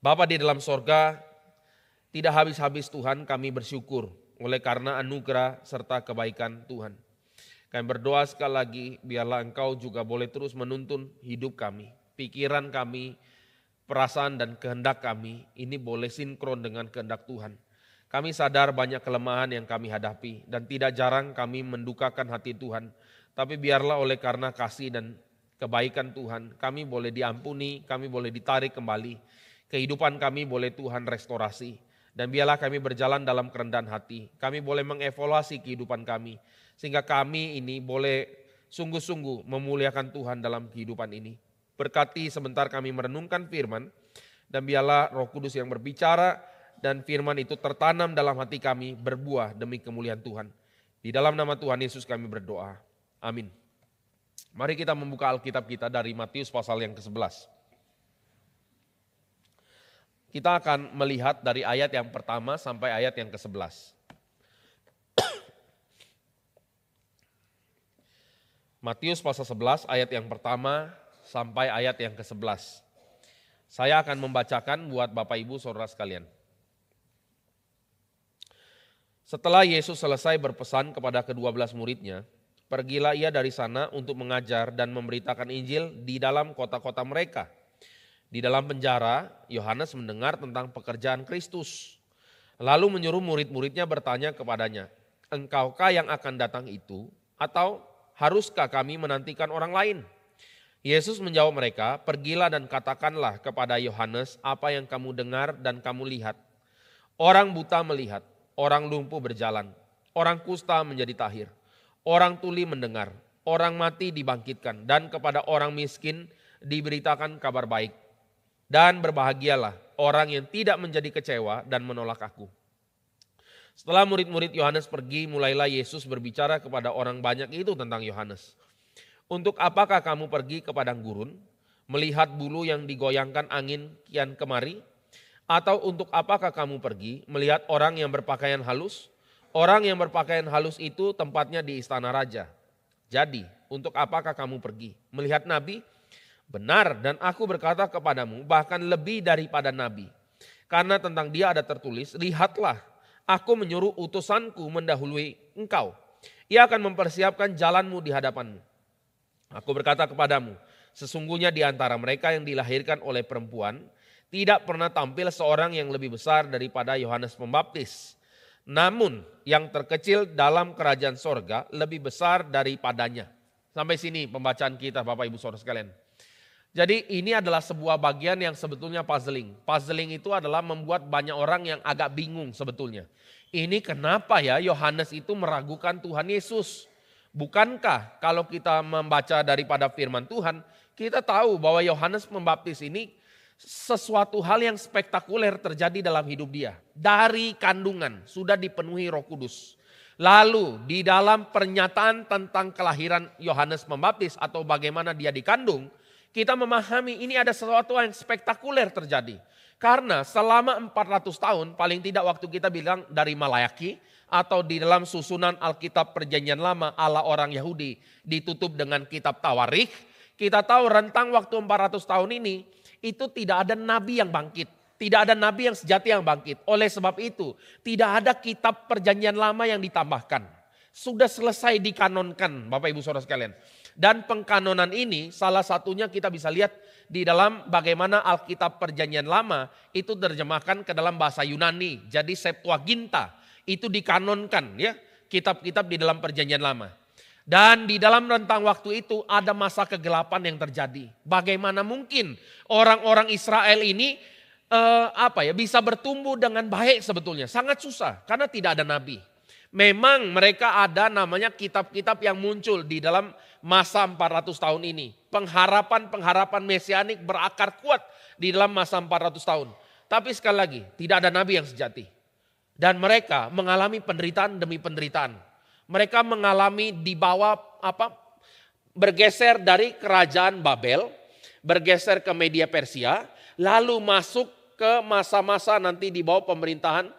Bapa di dalam sorga, tidak habis-habis Tuhan kami bersyukur oleh karena anugerah serta kebaikan Tuhan. Kami berdoa sekali lagi, biarlah Engkau juga boleh terus menuntun hidup kami, pikiran kami, perasaan dan kehendak kami, ini boleh sinkron dengan kehendak Tuhan. Kami sadar banyak kelemahan yang kami hadapi dan tidak jarang kami mendukakan hati Tuhan. Tapi biarlah oleh karena kasih dan kebaikan Tuhan, kami boleh diampuni, kami boleh ditarik kembali. Kehidupan kami boleh Tuhan restorasi. Dan biarlah kami berjalan dalam kerendahan hati. Kami boleh mengevaluasi kehidupan kami. Sehingga kami ini boleh sungguh-sungguh memuliakan Tuhan dalam kehidupan ini. Berkati sebentar kami merenungkan firman. Dan biarlah Roh Kudus yang berbicara dan firman itu tertanam dalam hati kami berbuah demi kemuliaan Tuhan. Di dalam nama Tuhan Yesus kami berdoa. Amin. Mari kita membuka Alkitab kita dari Matius pasal yang ke-11. Kita akan melihat dari ayat yang pertama sampai ayat yang ke-11. Matius pasal 11 ayat yang pertama sampai ayat yang ke-11. Saya akan membacakan buat Bapak Ibu Saudara sekalian. Setelah Yesus selesai berpesan kepada ke-12 muridnya, pergilah ia dari sana untuk mengajar dan memberitakan Injil di dalam kota-kota mereka. Di dalam penjara, Yohanes mendengar tentang pekerjaan Kristus. Lalu menyuruh murid-muridnya bertanya kepadanya, "Engkaukah yang akan datang itu, atau haruskah kami menantikan orang lain?" Yesus menjawab mereka, "Pergilah dan katakanlah kepada Yohanes apa yang kamu dengar dan kamu lihat. Orang buta melihat, orang lumpuh berjalan, orang kusta menjadi tahir, orang tuli mendengar, orang mati dibangkitkan, dan kepada orang miskin diberitakan kabar baik. Dan berbahagialah orang yang tidak menjadi kecewa dan menolak aku." Setelah murid-murid Yohanes pergi, mulailah Yesus berbicara kepada orang banyak itu tentang Yohanes. "Untuk apakah kamu pergi ke padang gurun, melihat bulu yang digoyangkan angin kian kemari? Atau untuk apakah kamu pergi melihat orang yang berpakaian halus? Orang yang berpakaian halus itu tempatnya di istana raja. Jadi, untuk apakah kamu pergi melihat nabi? Benar, dan aku berkata kepadamu, bahkan lebih daripada nabi. Karena tentang dia ada tertulis, lihatlah, aku menyuruh utusanku mendahului engkau. Ia akan mempersiapkan jalanmu di hadapanmu. Aku berkata kepadamu, sesungguhnya di antara mereka yang dilahirkan oleh perempuan, tidak pernah tampil seorang yang lebih besar daripada Yohanes Pembaptis. Namun yang terkecil dalam kerajaan sorga lebih besar daripadanya." Sampai sini pembacaan kita Bapak Ibu Saudara sekalian. Jadi ini adalah sebuah bagian yang sebetulnya puzzling. Puzzling itu adalah membuat banyak orang yang agak bingung sebetulnya. Ini kenapa ya Yohanes itu meragukan Tuhan Yesus? Bukankah kalau kita membaca daripada firman Tuhan, kita tahu bahwa Yohanes Pembaptis ini sesuatu hal yang spektakuler terjadi dalam hidup dia. Dari kandungan sudah dipenuhi Roh Kudus. Lalu di dalam pernyataan tentang kelahiran Yohanes Pembaptis atau bagaimana dia dikandung, kita memahami ini ada sesuatu yang spektakuler terjadi. Karena selama 400 tahun, paling tidak waktu kita bilang dari Malayaki atau di dalam susunan Alkitab Perjanjian Lama ala orang Yahudi ditutup dengan kitab Tawarikh, kita tahu rentang waktu 400 tahun ini itu tidak ada nabi yang bangkit. Tidak ada nabi yang sejati yang bangkit. Oleh sebab itu tidak ada kitab Perjanjian Lama yang ditambahkan. Sudah selesai dikanonkan Bapak Ibu Saudara sekalian. Dan pengkanonan ini salah satunya kita bisa lihat di dalam bagaimana Alkitab Perjanjian Lama itu terjemahkan ke dalam bahasa Yunani. Jadi Septuaginta itu dikanonkan ya, kitab-kitab di dalam Perjanjian Lama. Dan di dalam rentang waktu itu ada masa kegelapan yang terjadi. Bagaimana mungkin orang-orang Israel ini bisa bertumbuh dengan baik sebetulnya? Sangat susah karena tidak ada nabi. Memang mereka ada namanya kitab-kitab yang muncul di dalam masa 400 tahun ini. Pengharapan mesianik berakar kuat di dalam masa 400 tahun. Tapi sekali lagi tidak ada nabi yang sejati. Dan mereka mengalami penderitaan demi penderitaan. Mereka mengalami di bawah bergeser dari kerajaan Babel, bergeser ke Media Persia, lalu masuk ke masa-masa nanti di bawah pemerintahan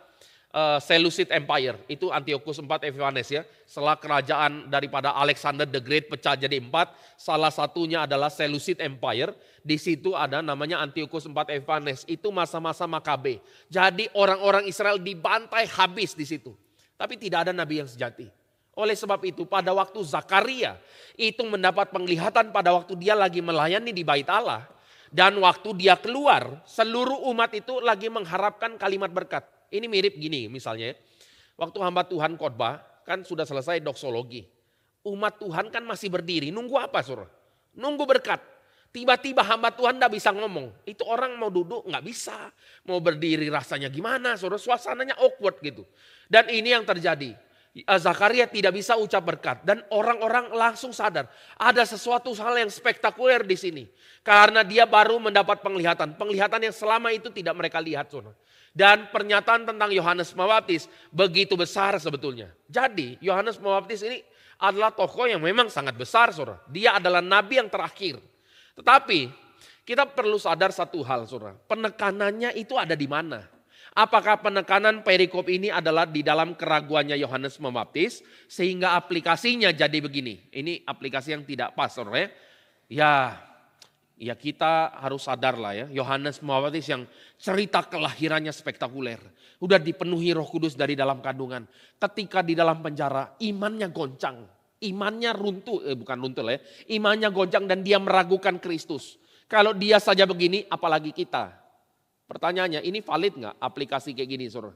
Seleucid Empire, itu Antiochus IV Epiphanes ya. Setelah kerajaan daripada Alexander the Great pecah jadi 4, salah satunya adalah Seleucid Empire. Di situ ada namanya Antiochus IV Epiphanes, itu masa-masa Makabe. Jadi orang-orang Israel dibantai habis di situ. Tapi tidak ada nabi yang sejati. Oleh sebab itu pada waktu Zakaria itu mendapat penglihatan pada waktu dia lagi melayani di Bait Allah. Dan waktu dia keluar, seluruh umat itu lagi mengharapkan kalimat berkat. Ini mirip gini misalnya, waktu hamba Tuhan khotbah kan sudah selesai doksologi. Umat Tuhan kan masih berdiri, nunggu apa saudara? Nunggu berkat. Tiba-tiba hamba Tuhan tidak bisa ngomong. Itu orang mau duduk nggak bisa. Mau berdiri rasanya gimana saudara, suasananya awkward gitu. Dan ini yang terjadi. Zakaria tidak bisa ucap berkat dan orang-orang langsung sadar ada sesuatu hal yang spektakuler di sini karena dia baru mendapat penglihatan yang selama itu tidak mereka lihat, saudara. Dan pernyataan tentang Yohanes Pembaptis begitu besar sebetulnya. Jadi Yohanes Pembaptis ini adalah tokoh yang memang sangat besar, saudara. Dia adalah nabi yang terakhir. Tetapi kita perlu sadar satu hal, saudara. Penekanannya itu ada di mana? Apakah penekanan perikop ini adalah di dalam keraguannya Yohanes Pembaptis sehingga aplikasinya jadi begini? Ini aplikasi yang tidak pas, saudara. Ya kita harus sadar lah ya. Yohanes Pembaptis yang cerita kelahirannya spektakuler. Udah dipenuhi Roh Kudus dari dalam kandungan. Ketika di dalam penjara imannya goncang. Imannya runtuh, bukan runtuh lah ya. Imannya goncang dan dia meragukan Kristus. Kalau dia saja begini apalagi kita. Pertanyaannya, ini valid nggak aplikasi kayak gini, saudara?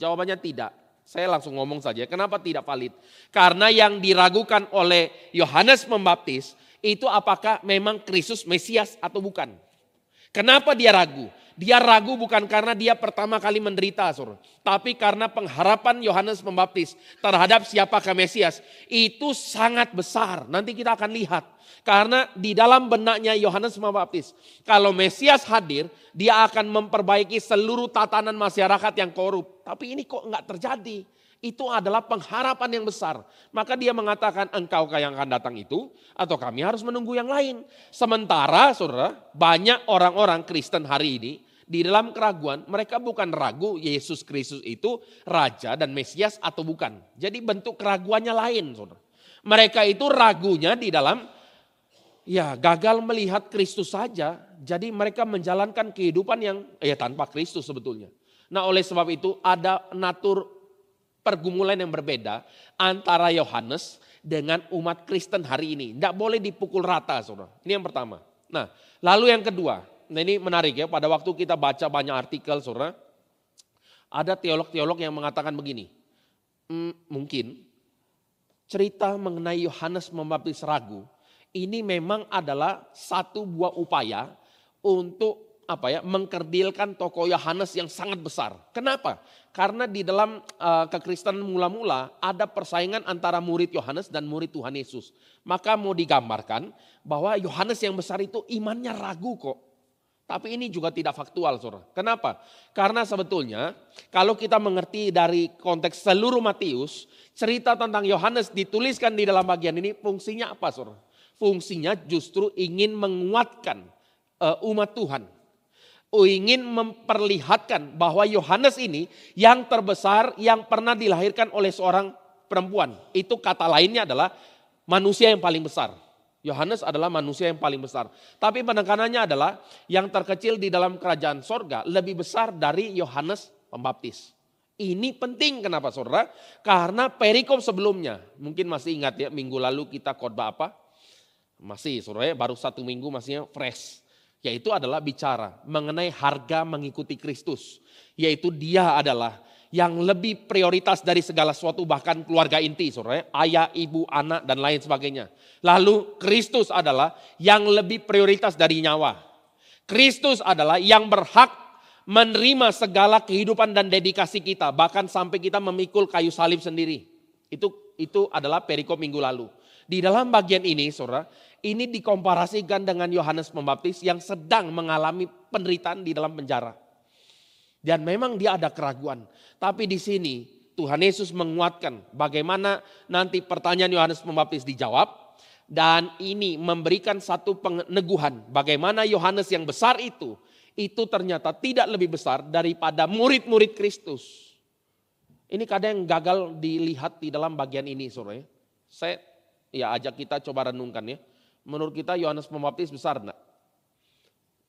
Jawabannya tidak. Saya langsung ngomong saja, kenapa tidak valid? Karena yang diragukan oleh Yohanes Pembaptis itu apakah memang Kristus Mesias atau bukan. Kenapa dia ragu? Dia ragu bukan karena dia pertama kali menderita, saudara. Tapi karena pengharapan Yohanes Pembaptis terhadap siapakah Mesias itu sangat besar. Nanti kita akan lihat. Karena di dalam benaknya Yohanes Pembaptis, kalau Mesias hadir, dia akan memperbaiki seluruh tatanan masyarakat yang korup. Tapi ini kok enggak terjadi. Itu adalah pengharapan yang besar. Maka dia mengatakan, engkaukah yang akan datang itu? Atau kami harus menunggu yang lain. Sementara saudara, banyak orang-orang Kristen hari ini, di dalam keraguan, mereka bukan ragu Yesus Kristus itu Raja dan Mesias atau bukan. Jadi bentuk keraguannya lain, saudara. Mereka itu ragunya di dalam gagal melihat Kristus saja. Jadi mereka menjalankan kehidupan yang tanpa Kristus sebetulnya. Nah oleh sebab itu ada natur pergumulan yang berbeda antara Yohanes dengan umat Kristen hari ini. Tidak boleh dipukul rata, saudara. Ini yang pertama. Nah lalu yang kedua. Nah ini menarik ya, pada waktu kita baca banyak artikel, saudara. Ada teolog-teolog yang mengatakan begini. Mungkin cerita mengenai Yohanes Pembaptis ragu. Ini memang adalah satu buah upaya untuk mengkerdilkan tokoh Yohanes yang sangat besar. Kenapa? Karena di dalam kekristenan mula-mula ada persaingan antara murid Yohanes dan murid Tuhan Yesus. Maka mau digambarkan bahwa Yohanes yang besar itu imannya ragu kok. Tapi ini juga tidak faktual, saudara. Kenapa? Karena sebetulnya kalau kita mengerti dari konteks seluruh Matius, cerita tentang Yohanes dituliskan di dalam bagian ini fungsinya apa, saudara? Fungsinya justru ingin menguatkan umat Tuhan. Ingin memperlihatkan bahwa Yohanes ini yang terbesar yang pernah dilahirkan oleh seorang perempuan. Itu kata lainnya adalah manusia yang paling besar. Yohanes adalah manusia yang paling besar. Tapi penekanannya adalah yang terkecil di dalam kerajaan sorga lebih besar dari Yohanes Pembaptis. Ini penting kenapa saudara? Karena perikop sebelumnya. Mungkin masih ingat ya minggu lalu kita khotbah apa? Masih saudara baru 1 minggu masih fresh. Yaitu adalah bicara mengenai harga mengikuti Kristus. Yaitu dia adalah yang lebih prioritas dari segala sesuatu bahkan keluarga inti saudara. Ayah, ibu, anak dan lain sebagainya. Lalu Kristus adalah yang lebih prioritas dari nyawa. Kristus adalah yang berhak menerima segala kehidupan dan dedikasi kita. Bahkan sampai kita memikul kayu salib sendiri. Itu adalah perikop minggu lalu. Di dalam bagian ini saudara, ini dikomparasikan dengan Yohanes Pembaptis yang sedang mengalami penderitaan di dalam penjara. Dan memang dia ada keraguan. Tapi di sini Tuhan Yesus menguatkan bagaimana nanti pertanyaan Yohanes Pembaptis dijawab. Dan ini memberikan satu peneguhan bagaimana Yohanes yang besar itu ternyata tidak lebih besar daripada murid-murid Kristus. Ini kadang gagal dilihat di dalam bagian ini, saudara. Saya ajak kita coba renungkan ya. Menurut kita Yohanes Pembaptis besar enggak?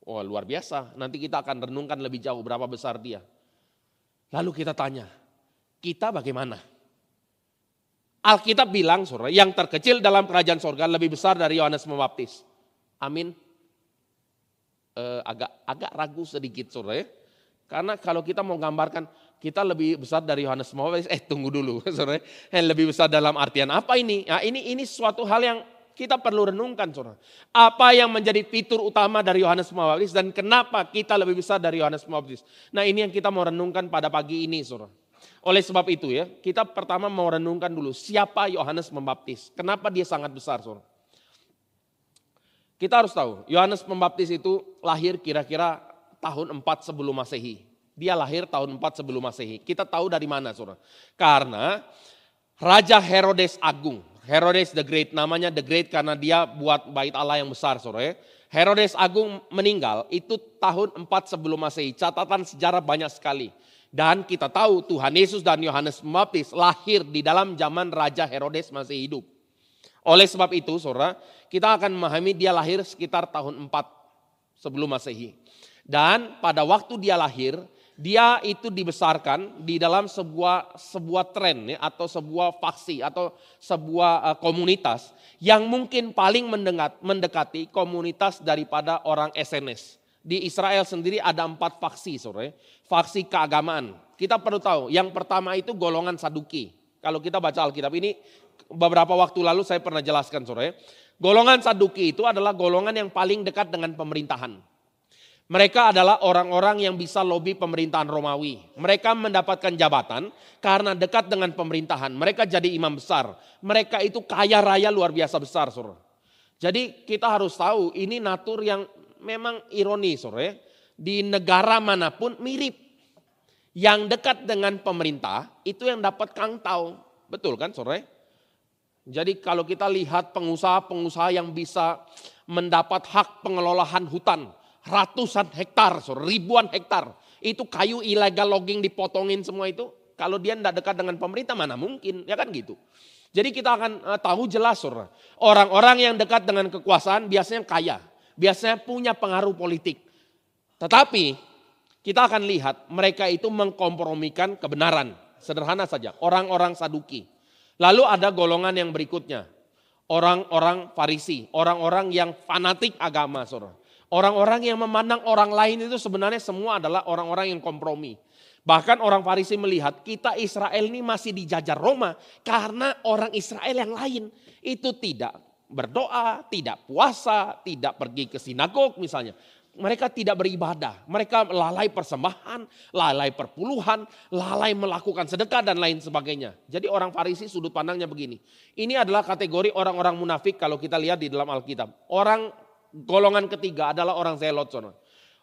Oh luar biasa, nanti kita akan renungkan lebih jauh berapa besar dia. Lalu kita tanya, kita bagaimana? Alkitab bilang, saudara, yang terkecil dalam kerajaan sorga lebih besar dari Yohanes Pembaptis. Amin. Agak ragu sedikit, saudara ya. Karena kalau kita mau gambarkan kita lebih besar dari Yohanes Pembaptis, tunggu dulu, saudara. Lebih besar dalam artian apa ini? Nah, ini suatu hal yang kita perlu renungkan, saudara. Apa yang menjadi fitur utama dari Yohanes Pembaptis dan kenapa kita lebih besar dari Yohanes Pembaptis? Nah, ini yang kita mau renungkan pada pagi ini, saudara. Oleh sebab itu ya, kita pertama mau renungkan dulu siapa Yohanes Pembaptis. Kenapa dia sangat besar, saudara? Kita harus tahu, Yohanes Pembaptis itu lahir kira-kira tahun 4 sebelum Masehi. Dia lahir tahun 4 sebelum Masehi. Kita tahu dari mana, saudara? Karena Raja Herodes Agung, Herodes the Great, namanya the Great karena dia buat bait Allah yang besar, saudara. Herodes Agung meninggal itu tahun 4 sebelum Masehi. Catatan sejarah banyak sekali. Dan kita tahu Tuhan Yesus dan Yohanes Pembaptis lahir di dalam zaman Raja Herodes masih hidup. Oleh sebab itu, saudara, kita akan memahami dia lahir sekitar tahun 4 sebelum Masehi. Dan pada waktu dia lahir, dia itu dibesarkan di dalam sebuah tren ya, atau sebuah faksi atau sebuah komunitas yang mungkin paling mendekati komunitas daripada orang SNS. Di Israel sendiri ada 4 faksi, saudara. Faksi keagamaan. Kita perlu tahu, yang pertama itu golongan Saduki. Kalau kita baca Alkitab ini, beberapa waktu lalu saya pernah jelaskan, saudara. Golongan Saduki itu adalah golongan yang paling dekat dengan pemerintahan. Mereka adalah orang-orang yang bisa lobi pemerintahan Romawi. Mereka mendapatkan jabatan karena dekat dengan pemerintahan. Mereka jadi imam besar. Mereka itu kaya raya luar biasa besar, saudara. Jadi kita harus tahu ini natur yang memang ironis, saudara. Di negara manapun mirip. Yang dekat dengan pemerintah itu yang dapat kangtau. Betul kan, saudara? Jadi kalau kita lihat pengusaha-pengusaha yang bisa mendapat hak pengelolaan hutan. Ratusan hektar, ribuan hektar. Itu kayu ilegal logging dipotongin semua itu. Kalau dia tidak dekat dengan pemerintah mana mungkin, ya kan gitu. Jadi kita akan tahu jelas, saudara. Orang-orang yang dekat dengan kekuasaan biasanya kaya. Biasanya punya pengaruh politik. Tetapi kita akan lihat mereka itu mengkompromikan kebenaran. Sederhana saja, orang-orang Saduki. Lalu ada golongan yang berikutnya. Orang-orang Farisi, orang-orang yang fanatik agama, saudara. Orang-orang yang memandang orang lain itu sebenarnya semua adalah orang-orang yang kompromi. Bahkan orang Farisi melihat kita Israel ini masih dijajah Roma karena orang Israel yang lain itu tidak berdoa, tidak puasa, tidak pergi ke sinagog misalnya. Mereka tidak beribadah, mereka lalai persembahan, lalai perpuluhan, lalai melakukan sedekah dan lain sebagainya. Jadi orang Farisi sudut pandangnya begini. Ini adalah kategori orang-orang munafik kalau kita lihat di dalam Alkitab. Golongan ketiga adalah orang zelot.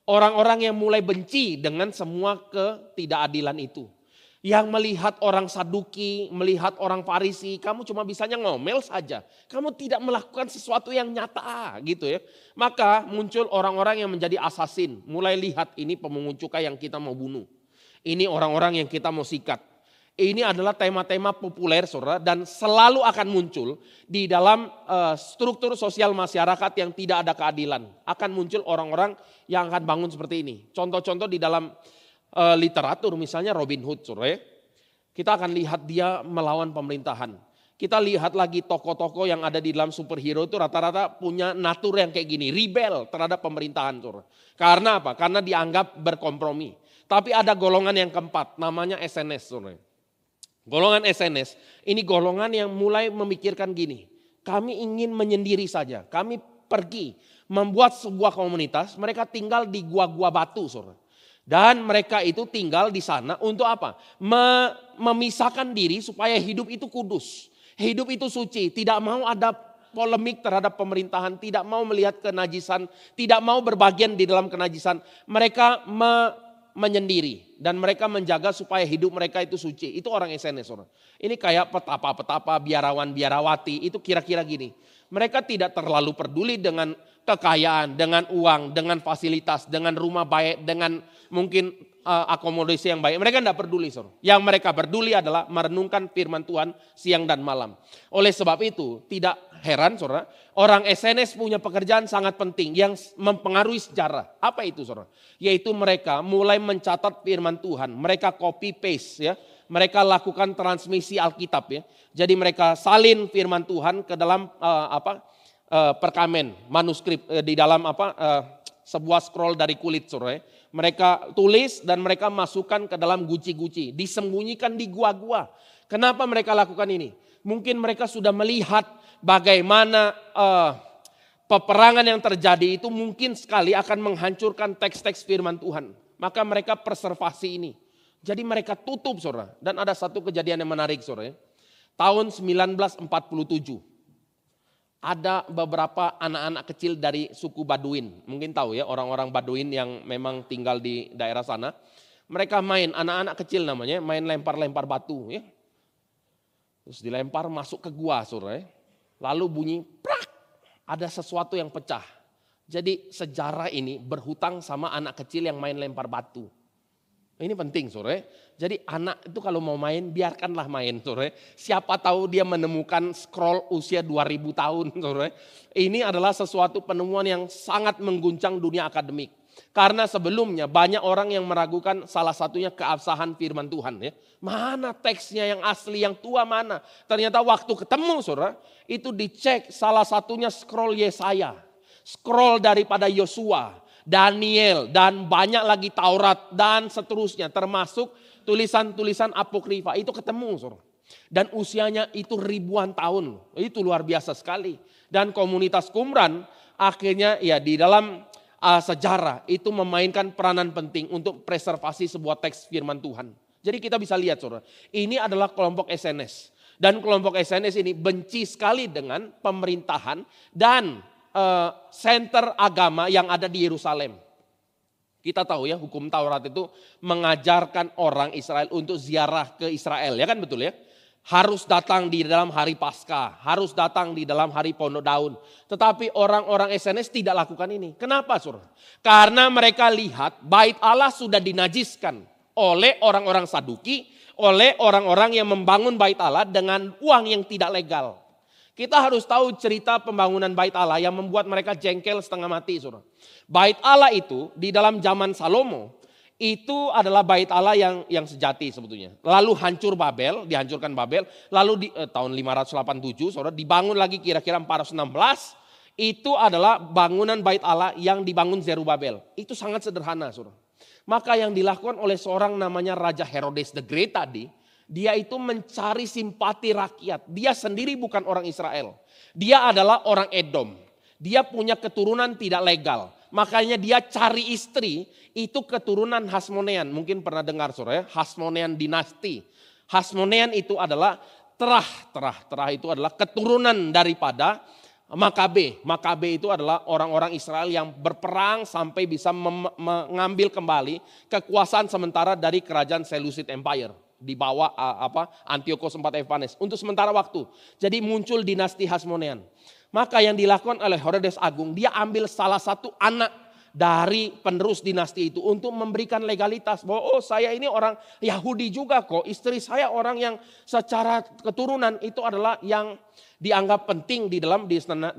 Orang-orang yang mulai benci dengan semua ketidakadilan itu. Yang melihat orang Saduki, melihat orang Farisi, kamu cuma bisanya ngomel saja. Kamu tidak melakukan sesuatu yang nyata gitu ya. Maka muncul orang-orang yang menjadi asasin. Mulai lihat ini pemungut cukai yang kita mau bunuh. Ini orang-orang yang kita mau sikat. Ini adalah tema-tema populer, saudara, dan selalu akan muncul di dalam struktur sosial masyarakat yang tidak ada keadilan. Akan muncul orang-orang yang akan bangun seperti ini. Contoh-contoh di dalam literatur misalnya Robin Hood, saudara. Kita akan lihat dia melawan pemerintahan. Kita lihat lagi tokoh-tokoh yang ada di dalam superhero itu rata-rata punya natur yang kayak gini, rebel terhadap pemerintahan, saudara. Karena apa? Karena dianggap berkompromi. Tapi ada golongan yang keempat, namanya SNS, saudara. Golongan SNS, ini golongan yang mulai memikirkan gini, kami ingin menyendiri saja, kami pergi membuat sebuah komunitas, mereka tinggal di gua-gua batu, saudara. Dan mereka itu tinggal di sana untuk apa? Memisahkan diri supaya hidup itu kudus, hidup itu suci, tidak mau ada polemik terhadap pemerintahan, tidak mau melihat kenajisan, tidak mau berbagian di dalam kenajisan. Mereka menyendiri dan mereka menjaga supaya hidup mereka itu suci. Itu orang SNS, saudara. Ini kayak petapa-petapa, biarawan-biarawati, itu kira-kira gini. Mereka tidak terlalu peduli dengan kekayaan, dengan uang, dengan fasilitas, dengan rumah baik, dengan mungkin akomodasi yang baik. Mereka tidak peduli, saudara. Yang mereka peduli adalah merenungkan firman Tuhan siang dan malam. Oleh sebab itu, tidak heran, saudara, orang SNS punya pekerjaan sangat penting yang mempengaruhi sejarah. Apa itu, saudara? Yaitu mereka mulai mencatat firman Tuhan. Mereka copy paste, ya. Mereka lakukan transmisi Alkitab, ya. Jadi mereka salin firman Tuhan ke dalam perkamen, manuskrip di dalam sebuah scroll dari kulit, saudara. Mereka tulis dan mereka masukkan ke dalam guci-guci, disembunyikan di gua-gua. Kenapa mereka lakukan ini? Mungkin mereka sudah melihat bagaimana peperangan yang terjadi itu mungkin sekali akan menghancurkan teks-teks firman Tuhan. Maka mereka preservasi ini. Jadi mereka tutup, saudara. Dan ada satu kejadian yang menarik, saudara. Tahun 1947. Ada beberapa anak-anak kecil dari suku Baduin. Mungkin tahu ya, orang-orang Baduin yang memang tinggal di daerah sana. Mereka main, anak-anak kecil namanya, main lempar-lempar batu. Ya. Terus dilempar masuk ke gua, saudara. Lalu bunyi, prak, ada sesuatu yang pecah. Jadi sejarah ini berhutang sama anak kecil yang main lempar batu. Ini penting, saudara. Jadi anak itu kalau mau main, biarkanlah main, saudara. Siapa tahu dia menemukan scroll usia 2000 tahun, saudara. Ini adalah sesuatu penemuan yang sangat mengguncang dunia akademik. Karena sebelumnya banyak orang yang meragukan salah satunya keabsahan firman Tuhan. Ya. Mana teksnya yang asli, yang tua mana. Ternyata waktu ketemu, saudara, itu dicek salah satunya scroll Yesaya. Scroll daripada Yosua. Daniel dan banyak lagi Taurat dan seterusnya, termasuk tulisan-tulisan apokrifa itu ketemu, saudara. Dan usianya itu ribuan tahun, itu luar biasa sekali. Dan komunitas Qumran akhirnya ya di dalam sejarah itu memainkan peranan penting untuk preservasi sebuah teks firman Tuhan. Jadi kita bisa lihat, saudara, ini adalah kelompok SNS. Dan kelompok SNS ini benci sekali dengan pemerintahan dan center agama yang ada di Yerusalem. Kita tahu ya, hukum Taurat itu mengajarkan orang Israel untuk ziarah ke Israel, ya kan, betul ya? Harus datang di dalam hari Paskah, harus datang di dalam hari Pondok Daun. Tetapi orang-orang SNS tidak lakukan ini. Kenapa, saudara? Karena mereka lihat bait Allah sudah dinajiskan oleh orang-orang Saduki, oleh orang-orang yang membangun bait Allah dengan uang yang tidak legal. Kita harus tahu cerita pembangunan bait Allah yang membuat mereka jengkel setengah mati, saudara. Bait Allah itu di dalam zaman Salomo itu adalah bait Allah yang sejati sebetulnya. Lalu dihancurkan Babel, lalu di tahun 587, saudara, dibangun lagi kira-kira 416. Itu adalah bangunan bait Allah yang dibangun Zerubabel. Itu sangat sederhana, saudara. Maka yang dilakukan oleh seorang namanya Raja Herodes the Great tadi, dia itu mencari simpati rakyat. Dia sendiri bukan orang Israel. Dia adalah orang Edom. Dia punya keturunan tidak legal. Makanya dia cari istri, itu keturunan Hasmonean. Mungkin pernah dengar, saudara ya, Hasmonean dinasti. Hasmonean itu adalah Terah itu adalah keturunan daripada Makabe. Makabe itu adalah orang-orang Israel yang berperang sampai bisa mengambil kembali kekuasaan sementara dari kerajaan Seleucid Empire. Di bawah Antiochus IV Epiphanes untuk sementara waktu. Jadi muncul dinasti Hasmonean. Maka yang dilakukan oleh Herodes Agung, dia ambil salah satu anak dari penerus dinasti itu untuk memberikan legalitas bahwa saya ini orang Yahudi juga kok, istri saya orang yang secara keturunan itu adalah yang dianggap penting di dalam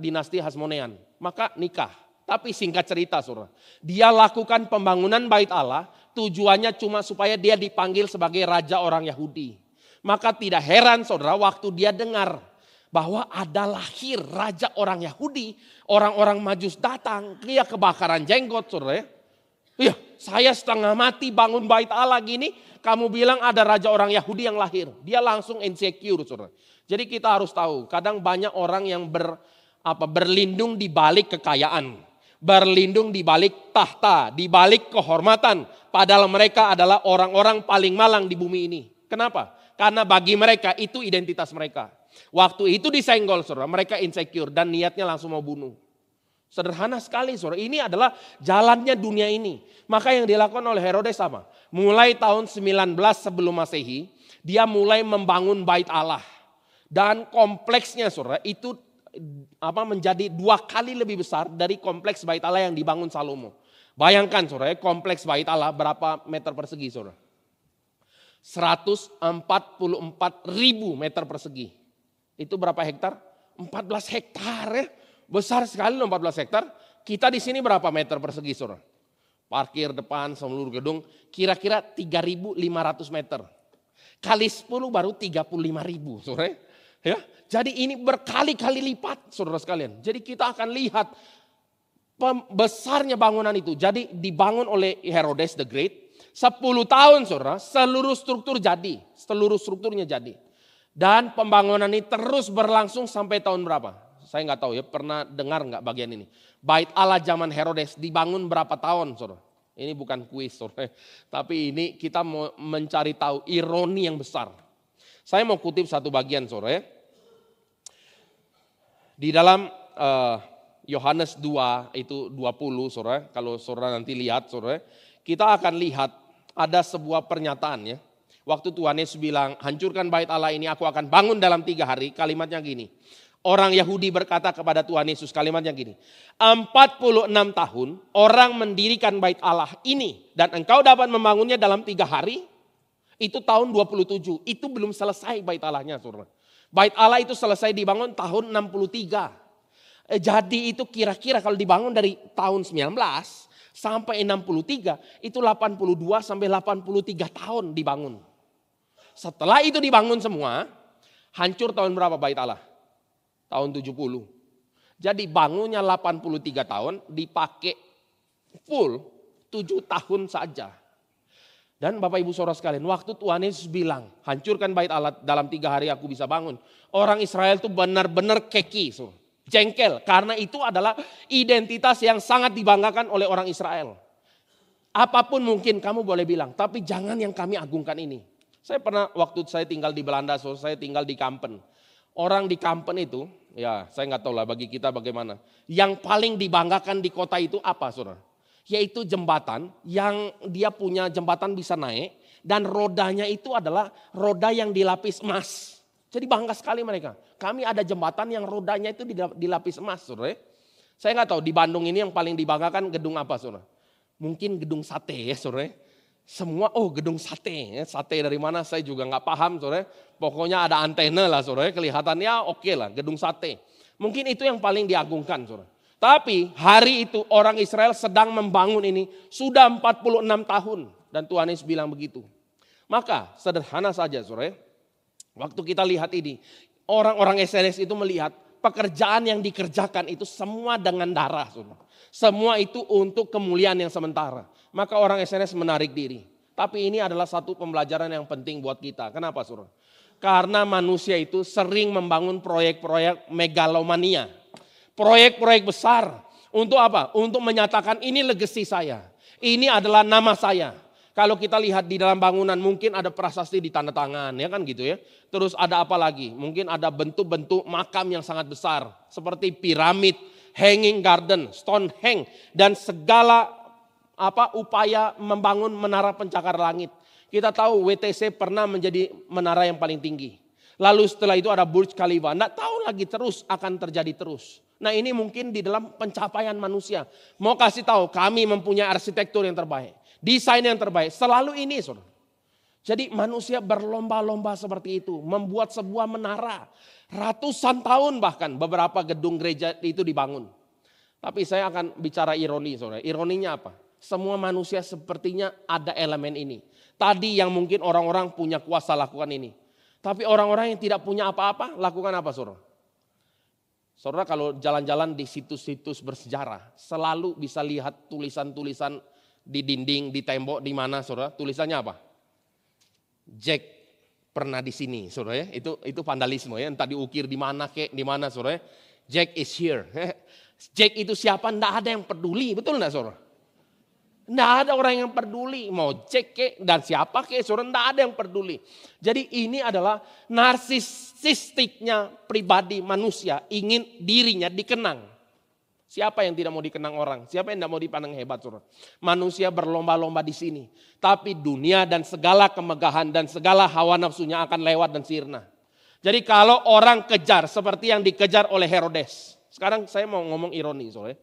dinasti Hasmonean. Maka nikah. Tapi singkat cerita, saudara, dia lakukan pembangunan bait Allah, tujuannya cuma supaya dia dipanggil sebagai raja orang Yahudi. Maka tidak heran, saudara, waktu dia dengar bahwa ada lahir raja orang Yahudi, orang-orang Majus datang, dia kebakaran jenggot, saudara. Ya, saya setengah mati bangun bait Allah gini, kamu bilang ada raja orang Yahudi yang lahir. Dia langsung insecure, saudara. Jadi kita harus tahu, kadang banyak orang yang berlindung di balik kekayaan. Berlindung di balik tahta, di balik kehormatan. Padahal mereka adalah orang-orang paling malang di bumi ini. Kenapa? Karena bagi mereka itu identitas mereka. Waktu itu disenggol, saudara, mereka insecure dan niatnya langsung mau bunuh. Sederhana sekali, saudara. Ini adalah jalannya dunia ini. Maka yang dilakukan oleh Herodes sama. Mulai tahun 19 sebelum Masehi, dia mulai membangun bait Allah. Dan kompleksnya, saudara, itu menjadi 2 kali lebih besar dari kompleks bait Allah yang dibangun Salomo. Bayangkan saudara, kompleks bait Allah berapa meter persegi saudara? 144.000 meter persegi. Itu berapa hektar? 14 hektar ya. Besar sekali loh 14 hektar. Kita di sini berapa meter persegi saudara? Parkir depan seluruh gedung kira-kira 3.500 meter. Kali 10 baru 35.000 saudara. Ya, jadi ini berkali-kali lipat saudara sekalian. Jadi kita akan lihat besarnya bangunan itu. Jadi dibangun oleh Herodes the Great. 10 tahun saudara, seluruh struktur jadi. Seluruh strukturnya jadi. Dan pembangunan ini terus berlangsung sampai tahun berapa? Saya nggak tahu ya, pernah dengar nggak bagian ini? Bait Allah zaman Herodes dibangun berapa tahun saudara? Ini bukan kuis saudara. Tapi ini kita mau mencari tahu ironi yang besar. Saya mau kutip satu bagian saudara ya. Di dalam Yohanes 2 itu 20 saudara, kalau saudara nanti lihat saudara, kita akan lihat ada sebuah pernyataan ya. Waktu Tuhan Yesus bilang, hancurkan bait Allah ini aku akan bangun dalam 3 hari, kalimatnya gini. Orang Yahudi berkata kepada Tuhan Yesus kalimatnya gini, 46 tahun orang mendirikan bait Allah ini dan engkau dapat membangunnya dalam 3 hari, itu tahun 27, itu belum selesai bait Allahnya saudara. Bait Allah itu selesai dibangun tahun 63. Jadi itu kira-kira kalau dibangun dari tahun 19 sampai 63 itu 82 sampai 83 tahun dibangun. Setelah itu dibangun semua, hancur tahun berapa bait Allah? Tahun 70. Jadi bangunnya 83 tahun dipakai full 7 tahun saja. Dan Bapak Ibu Saudara sekalian, waktu Tuhan Yesus bilang, hancurkan bait Allah dalam 3 hari aku bisa bangun. Orang Israel itu benar-benar keki, jengkel. Karena itu adalah identitas yang sangat dibanggakan oleh orang Israel. Apapun mungkin kamu boleh bilang, tapi jangan yang kami agungkan ini. Saya pernah waktu saya tinggal di Belanda, saya tinggal di Kampen. Orang di Kampen itu, ya saya nggak tahu lah bagi kita bagaimana. Yang paling dibanggakan di kota itu apa saudara? Yaitu jembatan yang dia punya jembatan bisa naik dan rodanya itu adalah roda yang dilapis emas. Jadi bangga sekali mereka. Kami ada jembatan yang rodanya itu dilapis emas saudara. Saya nggak tahu di Bandung ini yang paling dibanggakan gedung apa saudara? Mungkin gedung sate ya saudara. Semua gedung sate ya. Sate dari mana saya juga nggak paham saudara. Pokoknya ada antena lah saudara. Kelihatannya oke lah gedung sate. Mungkin itu yang paling diagungkan saudara. Tapi hari itu orang Israel sedang membangun ini sudah 46 tahun. Dan Tuhan Yesus bilang begitu. Maka sederhana saja saudara. Waktu kita lihat ini. Orang-orang SNS itu melihat pekerjaan yang dikerjakan itu semua dengan darah saudara. Semua itu untuk kemuliaan yang sementara. Maka orang SNS menarik diri. Tapi ini adalah satu pembelajaran yang penting buat kita. Kenapa saudara? Karena manusia itu sering membangun proyek-proyek megalomania. Proyek-proyek besar. Untuk apa? Untuk menyatakan ini legacy saya. Ini adalah nama saya. Kalau kita lihat di dalam bangunan mungkin ada prasasti di tanda tangan. Ya kan gitu ya. Terus ada apa lagi? Mungkin ada bentuk-bentuk makam yang sangat besar. Seperti piramid, hanging garden, Stonehenge. Dan segala upaya membangun menara pencakar langit. Kita tahu WTC pernah menjadi menara yang paling tinggi. Lalu setelah itu ada Burj Khalifa. Nggak tahu lagi terus akan terjadi terus. Nah ini mungkin di dalam pencapaian manusia. Mau kasih tahu kami mempunyai arsitektur yang terbaik. Desain yang terbaik. Selalu ini saudara. Jadi manusia berlomba-lomba seperti itu. Membuat sebuah menara. Ratusan tahun bahkan beberapa gedung gereja itu dibangun. Tapi saya akan bicara ironi saudara. Ironinya apa? Semua manusia sepertinya ada elemen ini. Tadi yang mungkin orang-orang punya kuasa lakukan ini. Tapi orang-orang yang tidak punya apa-apa lakukan apa saudara? Saudara kalau jalan-jalan di situs-situs bersejarah selalu bisa lihat tulisan-tulisan di dinding, di tembok, di mana saudara. Tulisannya apa? Jack pernah di sini saudara ya. Itu vandalisme ya. Entah diukir di mana di mana saudara. Jack is here. Jack itu siapa? Enggak ada yang peduli. Betul enggak saudara? Enggak ada orang yang peduli. Mau Jack dan siapa saudara. Enggak ada yang peduli. Jadi ini adalah narsisistiknya pribadi manusia. Ingin dirinya dikenang. Siapa yang tidak mau dikenang orang? Siapa yang tidak mau dipandang hebat saudara? Manusia berlomba-lomba di sini. Tapi dunia dan segala kemegahan dan segala hawa nafsunya akan lewat dan sirna. Jadi kalau orang kejar seperti yang dikejar oleh Herodes. Sekarang saya mau ngomong ironi saudara.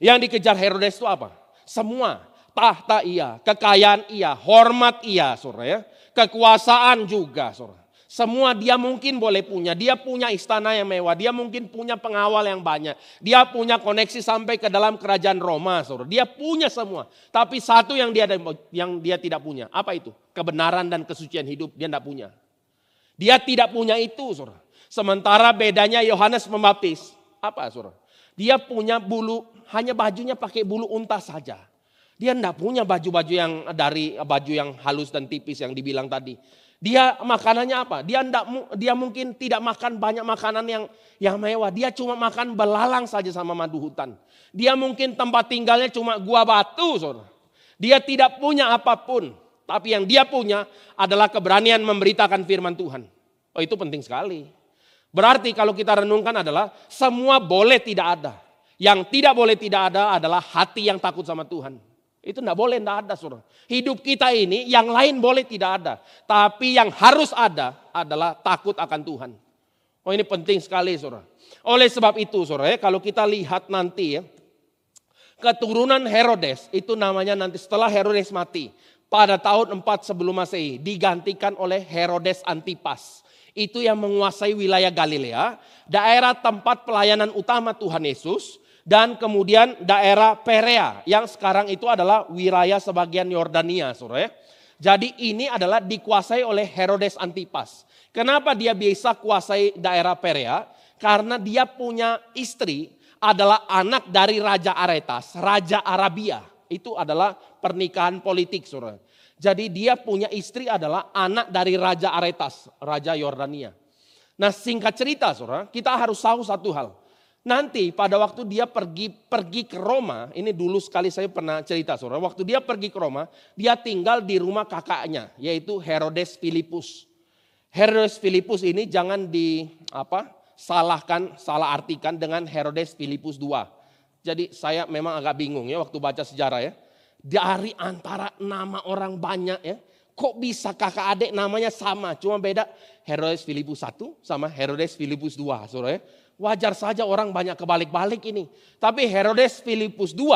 Yang dikejar Herodes itu apa? Semua, tahta iya, kekayaan iya, hormat iya, saudara ya. Kekuasaan juga, saudara. Semua dia mungkin boleh punya. Dia punya istana yang mewah. Dia mungkin punya pengawal yang banyak. Dia punya koneksi sampai ke dalam kerajaan Roma, saudara. Dia punya semua. Tapi satu yang dia tidak punya. Apa itu? Kebenaran dan kesucian hidup dia tidak punya. Dia tidak punya itu, saudara. Sementara bedanya Yohanes Pembaptis. Apa, saudara? Dia punya bulu, hanya bajunya pakai bulu unta saja. Dia tidak punya baju-baju yang dari baju yang halus dan tipis yang dibilang tadi. Dia makanannya apa? Dia mungkin tidak makan banyak makanan yang mewah. Dia cuma makan belalang saja sama madu hutan. Dia mungkin tempat tinggalnya cuma gua batu, saudara. Dia tidak punya apapun. Tapi yang dia punya adalah keberanian memberitakan firman Tuhan. Oh, itu penting sekali. Berarti kalau kita renungkan adalah semua boleh tidak ada. Yang tidak boleh tidak ada adalah hati yang takut sama Tuhan. Itu tidak boleh, tidak ada, saudara. Hidup kita ini yang lain boleh tidak ada. Tapi yang harus ada adalah takut akan Tuhan. Oh, ini penting sekali, saudara. Oleh sebab itu, saudara, kalau kita lihat nanti ya, keturunan Herodes itu namanya nanti setelah Herodes mati. Pada tahun 4 sebelum Masehi digantikan oleh Herodes Antipas. Itu yang menguasai wilayah Galilea, daerah tempat pelayanan utama Tuhan Yesus. Dan kemudian daerah Perea yang sekarang itu adalah wilayah sebagian Yordania, saudara. Jadi ini adalah dikuasai oleh Herodes Antipas. Kenapa dia bisa kuasai daerah Perea? Karena dia punya istri adalah anak dari Raja Aretas, Raja Arabia. Itu adalah pernikahan politik, saudara. Jadi dia punya istri adalah anak dari Raja Aretas, Raja Yordania. Nah, singkat cerita, saudara, kita harus tahu satu hal. Nanti pada waktu dia pergi ke Roma, ini dulu sekali saya pernah cerita, saudara. Waktu dia pergi ke Roma, dia tinggal di rumah kakaknya, yaitu Herodes Filipus. Herodes Filipus ini jangan salah artikan dengan Herodes Filipus II. Jadi saya memang agak bingung ya waktu baca sejarah ya. Dari antara nama orang banyak ya, kok bisa kakak adik namanya sama, cuma beda Herodes Filipus I sama Herodes Filipus II, saudara ya. Wajar saja orang banyak kebalik-balik ini. Tapi Herodes Filipus II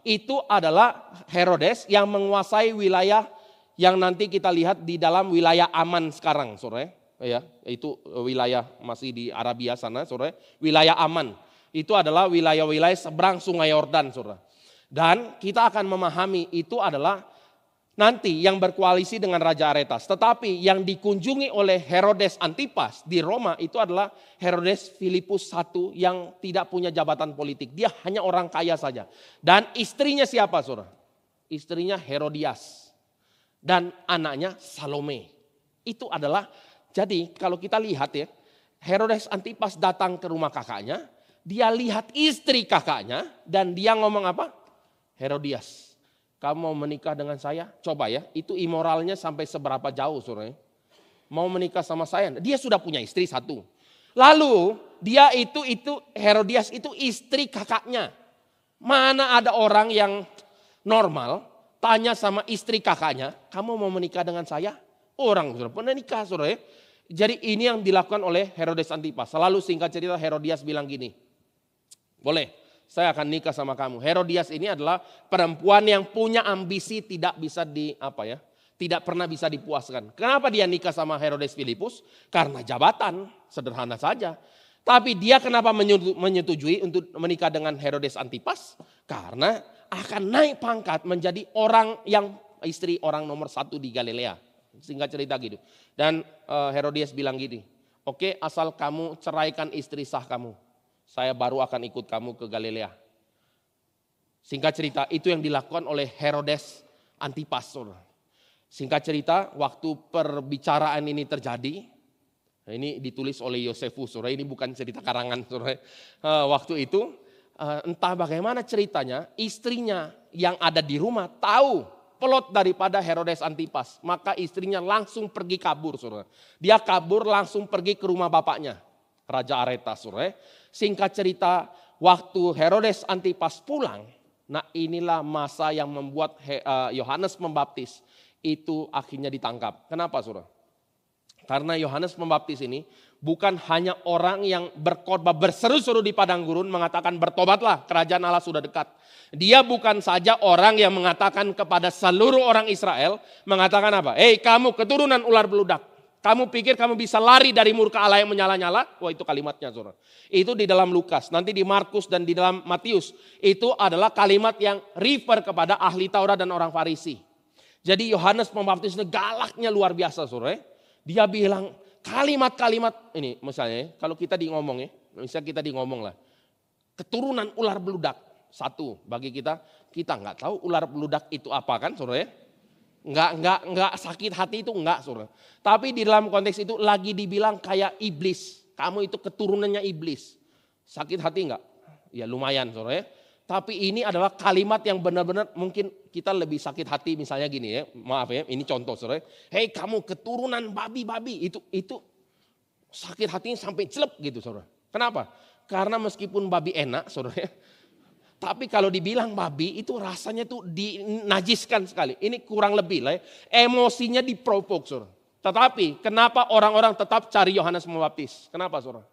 itu adalah Herodes yang menguasai wilayah yang nanti kita lihat di dalam wilayah Aman sekarang, saudara. Ya, itu wilayah masih di Arabia sana, saudara. Wilayah Aman itu adalah wilayah-wilayah seberang Sungai Yordan, saudara. Dan kita akan memahami itu adalah nanti yang berkoalisi dengan Raja Aretas. Tetapi yang dikunjungi oleh Herodes Antipas di Roma itu adalah Herodes Filipus I yang tidak punya jabatan politik. Dia hanya orang kaya saja. Dan istrinya siapa, saudara? Istrinya Herodias. Dan anaknya Salome. Itu adalah, jadi kalau kita lihat ya, Herodes Antipas datang ke rumah kakaknya. Dia lihat istri kakaknya dan dia ngomong apa? Herodias, kamu mau menikah dengan saya? Coba ya, itu imoralnya sampai seberapa jauh, saudara. Mau menikah sama saya? Dia sudah punya istri satu. Lalu dia itu Herodias itu istri kakaknya. Mana ada orang yang normal tanya sama istri kakaknya, kamu mau menikah dengan saya? Orang sudah pernah nikah, saudara. Jadi ini yang dilakukan oleh Herodes Antipas. Selalu singkat cerita Herodias bilang gini, boleh. Saya akan nikah sama kamu. Herodias ini adalah perempuan yang punya ambisi tidak bisa tidak pernah bisa dipuaskan. Kenapa dia nikah sama Herodes Filipus? Karena jabatan, sederhana saja. Tapi dia kenapa menyetujui untuk menikah dengan Herodes Antipas? Karena akan naik pangkat menjadi istri orang nomor 1 di Galilea. Singkat cerita gitu. Dan Herodias bilang gini, oke, asal kamu ceraikan istri sah kamu, saya baru akan ikut kamu ke Galilea. Singkat cerita, itu yang dilakukan oleh Herodes Antipas. Singkat cerita, waktu perbicaraan ini terjadi, ini ditulis oleh Yosefus, ini bukan cerita karangan. Waktu itu, entah bagaimana ceritanya, istrinya yang ada di rumah tahu plot daripada Herodes Antipas. Maka istrinya langsung pergi kabur. Dia kabur langsung pergi ke rumah bapaknya, Raja Aretas. Singkat cerita, waktu Herodes Antipas pulang, nah inilah masa yang membuat Yohanes Pembaptis itu akhirnya ditangkap. Kenapa, saudara? Karena Yohanes Pembaptis ini bukan hanya orang yang berkhotbah berseru-seru di padang gurun mengatakan bertobatlah, kerajaan Allah sudah dekat. Dia bukan saja orang yang mengatakan kepada seluruh orang Israel, mengatakan apa? Hei kamu keturunan ular beludak. Kamu pikir kamu bisa lari dari murka Allah yang menyala-nyala? Wah itu kalimatnya saudara. Itu di dalam Lukas, nanti di Markus dan di dalam Matius. Itu adalah kalimat yang refer kepada ahli Taurat dan orang Farisi. Jadi Yohanes Pembaptis itu galaknya luar biasa saudara. Dia bilang kalimat-kalimat ini misalnya kalau kita di ngomong ya. Misalnya kita di ngomong lah. Keturunan ular beludak. Satu bagi kita nggak tahu ular beludak itu apa kan saudara ya. Enggak sakit hati itu enggak saudara. Tapi di dalam konteks itu lagi dibilang kayak iblis. Kamu itu keturunannya iblis. Sakit hati enggak? Ya lumayan saudara ya. Tapi ini adalah kalimat yang benar-benar mungkin kita lebih sakit hati misalnya gini ya. Maaf ya ini contoh saudara. Hei kamu keturunan babi-babi. Itu sakit hatinya sampai celep gitu saudara. Kenapa? Karena meskipun babi enak saudara ya. Tapi kalau dibilang babi itu rasanya tuh dinajiskan sekali. Ini kurang lebih lah ya. Emosinya diprovok saudara. Tetapi kenapa orang-orang tetap cari Yohanes Pembaptis? Kenapa saudara?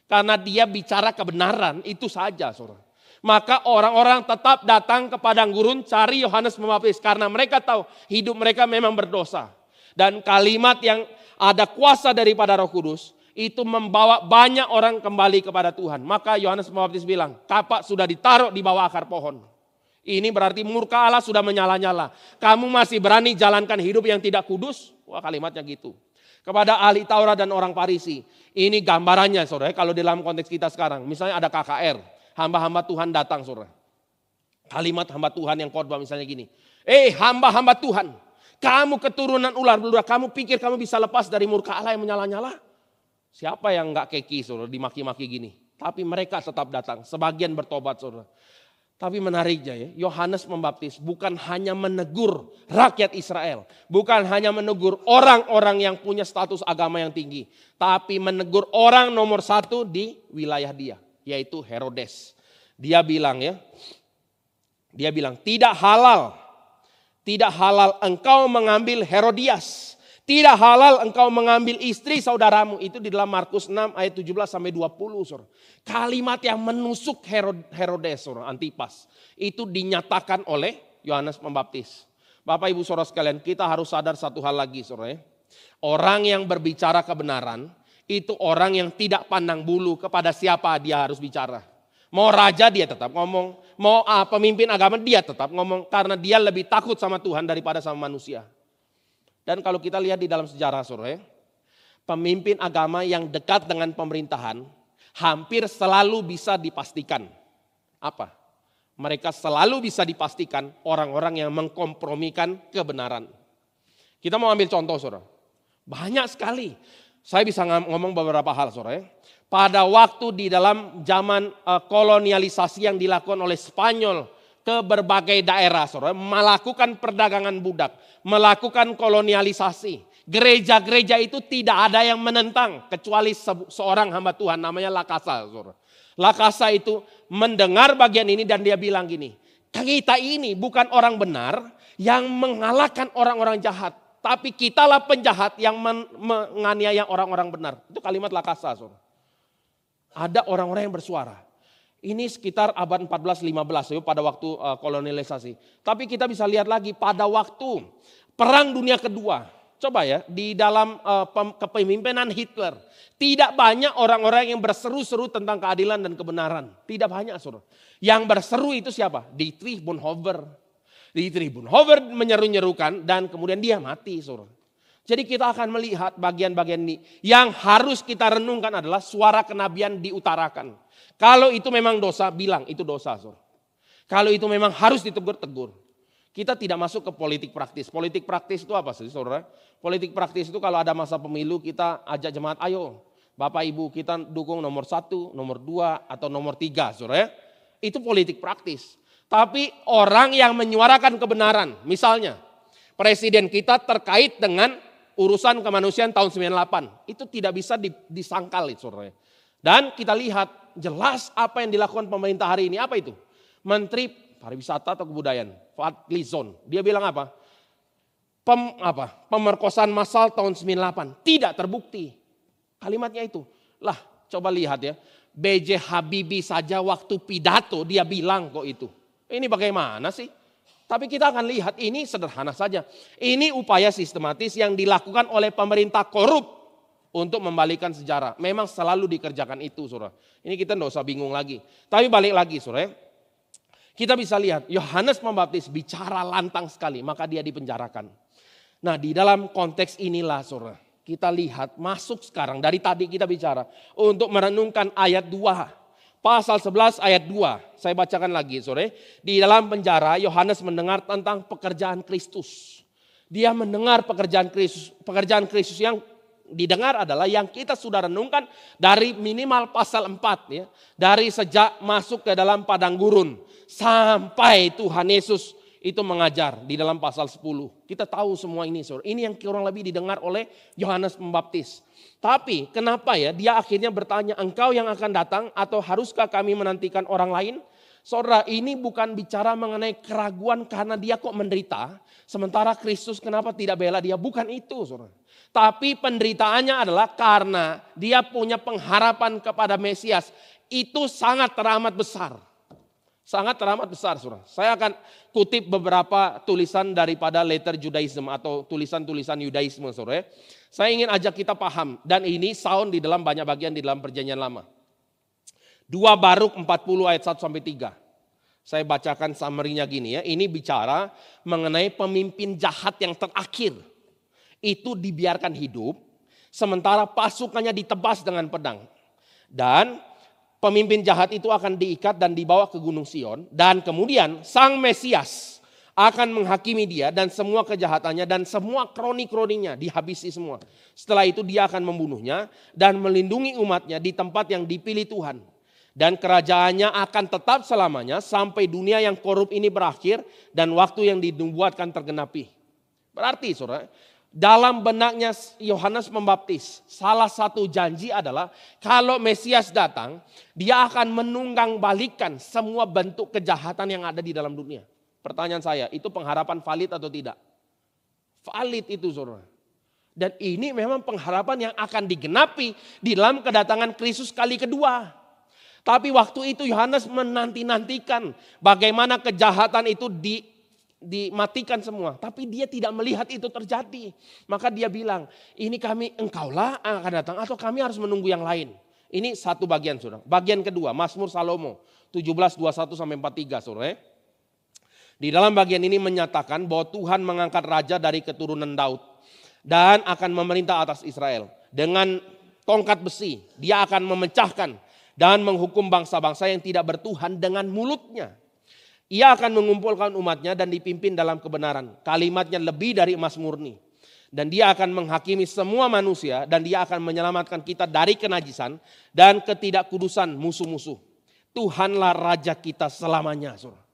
Karena dia bicara kebenaran itu saja saudara. Maka orang-orang tetap datang ke padang gurun cari Yohanes Pembaptis. Karena mereka tahu hidup mereka memang berdosa. Dan kalimat yang ada kuasa daripada Roh Kudus itu membawa banyak orang kembali kepada Tuhan. Maka Yohanes Pembaptis bilang, kapak sudah ditaruh di bawah akar pohon. Ini berarti murka Allah sudah menyala-nyala. Kamu masih berani jalankan hidup yang tidak kudus? Wah kalimatnya gitu. Kepada ahli Taurat dan orang Farisi. Ini gambarannya saudara, kalau dalam konteks kita sekarang. Misalnya ada KKR, hamba-hamba Tuhan datang saudara. Kalimat hamba Tuhan yang khotbah misalnya gini. Hamba-hamba Tuhan, kamu keturunan ular beludak, kamu pikir kamu bisa lepas dari murka Allah yang menyala-nyala? Siapa yang enggak keki saudara dimaki-maki gini. Tapi mereka tetap datang. Sebagian bertobat saudara. Tapi menariknya ya. Yohanes Pembaptis bukan hanya menegur rakyat Israel. Bukan hanya menegur orang-orang yang punya status agama yang tinggi. Tapi menegur orang nomor satu di wilayah dia. Yaitu Herodes. Dia bilang ya. Dia bilang tidak halal. Tidak halal engkau mengambil Herodias. Tidak halal engkau mengambil istri saudaramu. Itu di dalam Markus 6 ayat 17 sampai 20. Saudara. Kalimat yang menusuk Herodes, saudara, Antipas. Itu dinyatakan oleh Yohanes Pembaptis. Bapak ibu saudara sekalian, kita harus sadar satu hal lagi saudara. Orang yang berbicara kebenaran, itu orang yang tidak pandang bulu kepada siapa dia harus bicara. Mau raja dia tetap ngomong. Mau pemimpin agama dia tetap ngomong. Karena dia lebih takut sama Tuhan daripada sama manusia. Dan kalau kita lihat di dalam sejarah saudara, pemimpin agama yang dekat dengan pemerintahan hampir selalu bisa dipastikan. Apa? Mereka selalu bisa dipastikan orang-orang yang mengkompromikan kebenaran. Kita mau ambil contoh saudara. Banyak sekali. Saya bisa ngomong beberapa hal saudara. Pada waktu di dalam zaman kolonialisasi yang dilakukan oleh Spanyol ke berbagai daerah saudara, melakukan perdagangan budak, melakukan kolonialisasi. Gereja-gereja itu tidak ada yang menentang kecuali seorang hamba Tuhan namanya Lakasa saudara. Lakasa itu mendengar bagian ini dan dia bilang gini, kita ini bukan orang benar yang mengalahkan orang-orang jahat, tapi kitalah penjahat yang menganiaya orang-orang benar. Itu kalimat Lakasa saudara. Ada orang-orang yang bersuara. Ini sekitar abad 14-15 pada waktu kolonialisasi. Tapi kita bisa lihat lagi pada waktu Perang Dunia Kedua. Coba ya di dalam kepemimpinan Hitler. Tidak banyak orang-orang yang berseru-seru tentang keadilan dan kebenaran. Tidak banyak saudara. Yang berseru itu siapa? Dietrich Bonhoeffer. Dietrich Bonhoeffer menyeru-nyerukan dan kemudian dia mati saudara. Jadi kita akan melihat bagian-bagian ini. Yang harus kita renungkan adalah suara kenabian diutarakan. Kalau itu memang dosa, bilang itu dosa. Saudara. Kalau itu memang harus ditegur, tegur. Kita tidak masuk ke politik praktis. Politik praktis itu apa sih saudara? Politik praktis itu kalau ada masa pemilu kita ajak jemaat, ayo Bapak Ibu kita dukung nomor 1, nomor 2 atau nomor 3 saudara. Itu politik praktis. Tapi orang yang menyuarakan kebenaran, misalnya presiden kita terkait dengan urusan kemanusiaan tahun 98. Itu tidak bisa disangkal saudara. Dan kita lihat jelas apa yang dilakukan pemerintah hari ini. Apa itu? Menteri Pariwisata atau Kebudayaan, Fadlizon. Dia bilang apa? Pemerkosaan massal tahun 98. Tidak terbukti. Kalimatnya itu. Lah, coba lihat ya. B.J. Habibie saja waktu pidato dia bilang kok itu. Ini bagaimana sih? Tapi kita akan lihat ini sederhana saja. Ini upaya sistematis yang dilakukan oleh pemerintah korup untuk membalikan sejarah. Memang selalu dikerjakan itu, saudara. Ini kita tidak usah bingung lagi. Tapi balik lagi, saudara. Kita bisa lihat Yohanes Pembaptis bicara lantang sekali, maka dia dipenjarakan. Nah, di dalam konteks inilah, saudara, kita lihat masuk sekarang dari tadi kita bicara untuk merenungkan ayat 2. Pasal 11 ayat 2, saya bacakan lagi sore. Di dalam penjara Yohanes mendengar tentang pekerjaan Kristus. Dia mendengar pekerjaan Kristus yang didengar adalah yang kita sudah renungkan dari minimal pasal 4 ya. Dari sejak masuk ke dalam padang gurun sampai Tuhan Yesus itu mengajar di dalam pasal 10. Kita tahu semua ini, saudara. Ini yang kurang lebih didengar oleh Yohanes Pembaptis. Tapi kenapa ya dia akhirnya bertanya, engkau yang akan datang atau haruskah kami menantikan orang lain? Saudara, ini bukan bicara mengenai keraguan karena dia kok menderita. Sementara Kristus kenapa tidak bela dia? Bukan itu, saudara. Tapi penderitaannya adalah karena dia punya pengharapan kepada Mesias. Itu sangat teramat besar. Sangat teramat besar, saudara. Saya akan kutip beberapa tulisan daripada Letter Judaism atau tulisan-tulisan Yudaisme, saudara. Saya ingin ajak kita paham dan ini sound di dalam banyak bagian di dalam Perjanjian Lama. 2 Baruk 40 ayat 1 sampai 3. Saya bacakan summary-nya gini ya. Ini bicara mengenai pemimpin jahat yang terakhir. Itu dibiarkan hidup sementara pasukannya ditebas dengan pedang. Dan pemimpin jahat itu akan diikat dan dibawa ke Gunung Sion. Dan kemudian Sang Mesias akan menghakimi dia dan semua kejahatannya dan semua kroni-kroninya dihabisi semua. Setelah itu dia akan membunuhnya dan melindungi umatnya di tempat yang dipilih Tuhan. Dan kerajaannya akan tetap selamanya sampai dunia yang korup ini berakhir dan waktu yang dibuatkan tergenapi. Berarti saudara, dalam benaknya Yohanes Pembaptis, salah satu janji adalah kalau Mesias datang, dia akan menunggang balikan semua bentuk kejahatan yang ada di dalam dunia. Pertanyaan saya, itu pengharapan valid atau tidak? Valid itu, saudara. Dan ini memang pengharapan yang akan digenapi di dalam kedatangan Kristus kali kedua. Tapi waktu itu Yohanes menanti-nantikan bagaimana kejahatan itu dimatikan semua. Tapi dia tidak melihat itu terjadi. Maka dia bilang, ini engkaulah yang akan datang atau kami harus menunggu yang lain. Ini satu bagian, saudara. Bagian kedua, Mazmur Salomo 17:21 sampai 43, saudara. Di dalam bagian ini menyatakan bahwa Tuhan mengangkat raja dari keturunan Daud dan akan memerintah atas Israel. Dengan tongkat besi dia akan memecahkan dan menghukum bangsa-bangsa yang tidak bertuhan dengan mulutnya. Ia akan mengumpulkan umatnya dan dipimpin dalam kebenaran. Kalimatnya lebih dari emas murni. Dan dia akan menghakimi semua manusia dan dia akan menyelamatkan kita dari kenajisan dan ketidakkudusan musuh-musuh. Tuhanlah raja kita selamanya, saudara.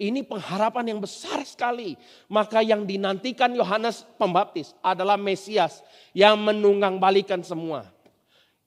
Ini pengharapan yang besar sekali. Maka yang dinantikan Yohanes Pembaptis adalah Mesias yang menunggang balikan semua.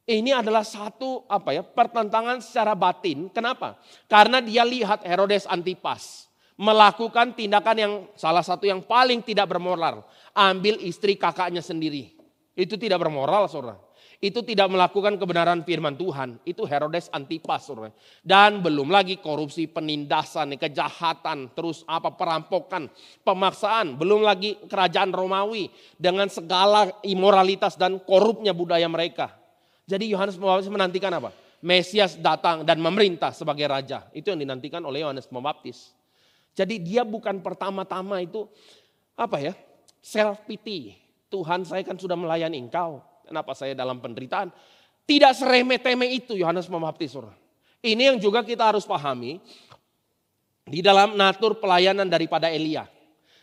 Ini adalah satu pertentangan secara batin. Kenapa? Karena dia lihat Herodes Antipas melakukan tindakan yang salah satu yang paling tidak bermoral. Ambil istri kakaknya sendiri. Itu tidak bermoral, saudara. Itu tidak melakukan kebenaran firman Tuhan. Itu Herodes Antipas, saudara. Dan belum lagi korupsi, penindasan, kejahatan, terus perampokan, pemaksaan. Belum lagi kerajaan Romawi dengan segala imoralitas dan korupnya budaya mereka. Jadi Yohanes Pembaptis menantikan apa? Mesias datang dan memerintah sebagai raja. Itu yang dinantikan oleh Yohanes Pembaptis. Jadi dia bukan pertama-tama itu self pity. Tuhan, saya kan sudah melayani engkau. Kenapa saya dalam penderitaan? Tidak seremeh-temeh itu Yohanes Pembaptis. Ini yang juga kita harus pahami di dalam natur pelayanan daripada Elia.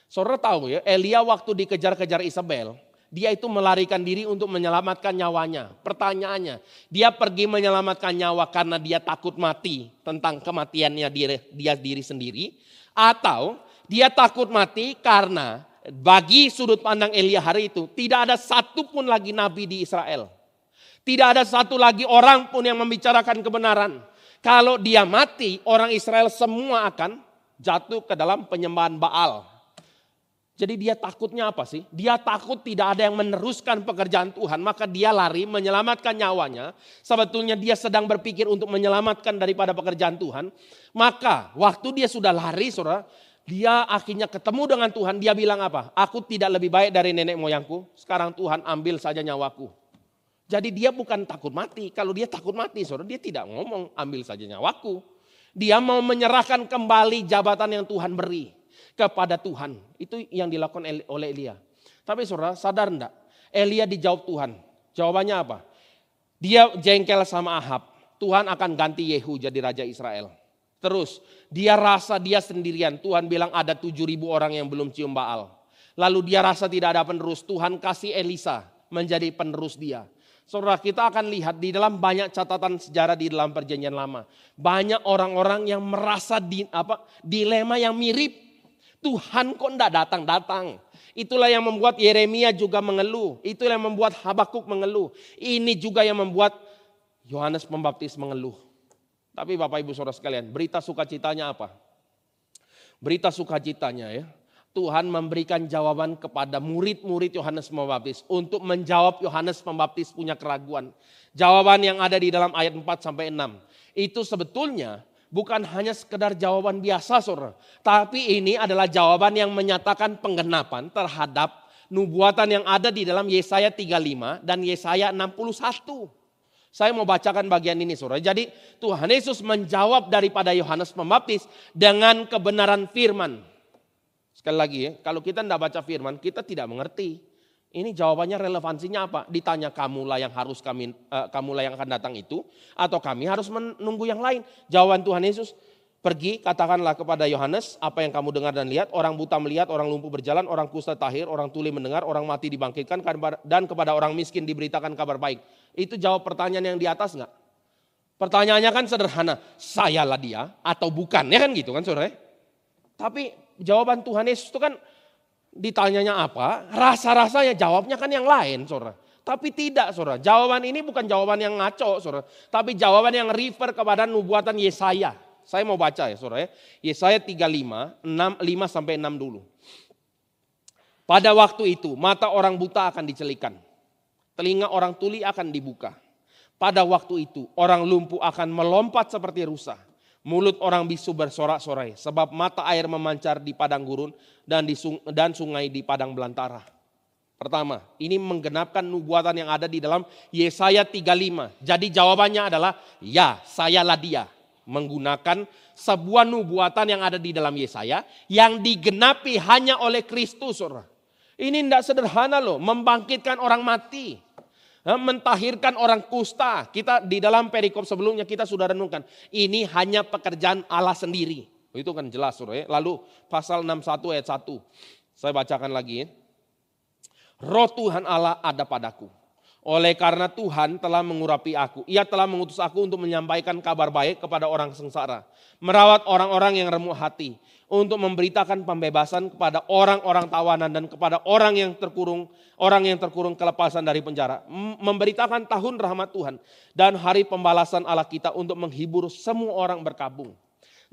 Saudara tahu ya, Elia waktu dikejar-kejar Isabel, dia itu melarikan diri untuk menyelamatkan nyawanya. Pertanyaannya, dia pergi menyelamatkan nyawa karena dia takut mati tentang kematiannya dia diri sendiri. Atau dia takut mati karena bagi sudut pandang Elia hari itu tidak ada satu pun lagi nabi di Israel. Tidak ada satu lagi orang pun yang membicarakan kebenaran. Kalau dia mati, orang Israel semua akan jatuh ke dalam penyembahan Baal. Jadi dia takutnya apa sih? Dia takut tidak ada yang meneruskan pekerjaan Tuhan, maka dia lari menyelamatkan nyawanya. Sebetulnya dia sedang berpikir untuk menyelamatkan daripada pekerjaan Tuhan. Maka waktu dia sudah lari, saudara, dia akhirnya ketemu dengan Tuhan. Dia bilang apa? Aku tidak lebih baik dari nenek moyangku. Sekarang Tuhan ambil saja nyawaku. Jadi dia bukan takut mati. Kalau dia takut mati, saudara, dia tidak ngomong ambil saja nyawaku. Dia mau menyerahkan kembali jabatan yang Tuhan beri kepada Tuhan. Itu yang dilakukan oleh Elia. Tapi saudara sadar enggak? Elia dijawab Tuhan. Jawabannya apa? Dia jengkel sama Ahab. Tuhan akan ganti Yehu jadi raja Israel. Terus dia rasa dia sendirian. Tuhan bilang ada 7.000 orang yang belum cium Baal. Lalu dia rasa tidak ada penerus. Tuhan kasih Elisa menjadi penerus dia. Saudara, kita akan lihat di dalam banyak catatan sejarah di dalam perjanjian lama. Banyak orang-orang yang merasa dilema yang mirip. Tuhan kok enggak datang-datang. Itulah yang membuat Yeremia juga mengeluh. Itulah yang membuat Habakuk mengeluh. Ini juga yang membuat Yohanes Pembaptis mengeluh. Tapi Bapak Ibu Saudara sekalian, berita sukacitanya apa? Berita sukacitanya ya. Tuhan memberikan jawaban kepada murid-murid Yohanes Pembaptis untuk menjawab Yohanes Pembaptis punya keraguan. Jawaban yang ada di dalam ayat 4 sampai 6. Itu sebetulnya bukan hanya sekedar jawaban biasa, saudara. Tapi ini adalah jawaban yang menyatakan penggenapan terhadap nubuatan yang ada di dalam Yesaya 35 dan Yesaya 61. Saya mau bacakan bagian ini, saudara. Jadi Tuhan Yesus menjawab daripada Yohanes Pembaptis dengan kebenaran firman. Sekali lagi ya, kalau kita tidak baca firman, kita tidak mengerti. Ini jawabannya relevansinya apa? Ditanya kamulah yang akan datang itu, atau kami harus menunggu yang lain? Jawaban Tuhan Yesus, pergi katakanlah kepada Yohanes apa yang kamu dengar dan lihat. Orang buta melihat, orang lumpuh berjalan, orang kusta tahir, orang tuli mendengar, orang mati dibangkitkan, dan kepada orang miskin diberitakan kabar baik. Itu jawab pertanyaan yang di atas enggak? Pertanyaannya kan sederhana, sayalah dia atau bukan? Ya kan gitu kan saudara? Tapi jawaban Tuhan Yesus itu kan ditanyanya apa, rasa-rasanya jawabnya kan yang lain, saudara. Tapi tidak, saudara. Jawaban ini bukan jawaban yang ngaco, saudara. Tapi jawaban yang refer kepada nubuatan Yesaya. Saya mau baca ya, saudara. Yesaya 35, 5 sampai 6 dulu. Pada waktu itu, mata orang buta akan dicelikan. Telinga orang tuli akan dibuka. Pada waktu itu, orang lumpuh akan melompat seperti rusa. Mulut orang bisu bersorak-sorai, sebab mata air memancar di padang gurun dan sungai di padang belantara. Pertama, ini menggenapkan nubuatan yang ada di dalam Yesaya 35. Jadi jawabannya adalah, ya, sayalah dia. Menggunakan sebuah nubuatan yang ada di dalam Yesaya yang digenapi hanya oleh Kristus. Ini tidak sederhana loh, membangkitkan orang mati. Mentahirkan orang kusta. Kita di dalam perikop sebelumnya kita sudah renungkan. Ini hanya pekerjaan Allah sendiri. Itu kan jelas, saudara. Lalu pasal 61 ayat 1. Saya bacakan lagi. Roh Tuhan Allah ada padaku. Oleh karena Tuhan telah mengurapi aku. Ia telah mengutus aku untuk menyampaikan kabar baik kepada orang sengsara. Merawat orang-orang yang remuk hati. Untuk memberitakan pembebasan kepada orang-orang tawanan dan kepada orang yang terkurung kelepasan dari penjara. Memberitakan tahun rahmat Tuhan dan hari pembalasan Allah kita untuk menghibur semua orang berkabung.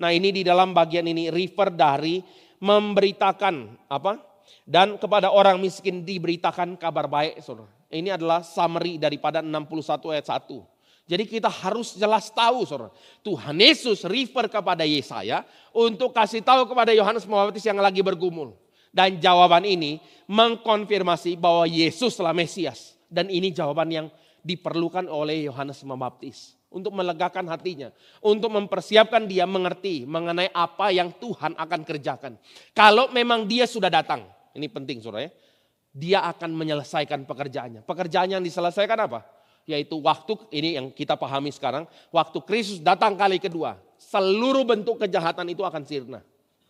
Nah, ini di dalam bagian ini refer dari memberitakan apa? Dan kepada orang miskin diberitakan kabar baik, saudara. Ini adalah summary daripada 61 ayat 1. Jadi kita harus jelas tahu, saudara. Tuhan Yesus refer kepada Yesaya untuk kasih tahu kepada Yohanes Pembaptis yang lagi bergumul. Dan jawaban ini mengkonfirmasi bahwa Yesuslah Mesias. Dan ini jawaban yang diperlukan oleh Yohanes Pembaptis. Untuk melegakan hatinya. Untuk mempersiapkan dia mengerti mengenai apa yang Tuhan akan kerjakan. Kalau memang dia sudah datang. Ini penting, saudara ya. Dia akan menyelesaikan pekerjaannya. Pekerjaannya yang diselesaikan apa? Yaitu waktu, ini yang kita pahami sekarang, waktu Kristus datang kali kedua, seluruh bentuk kejahatan itu akan sirna.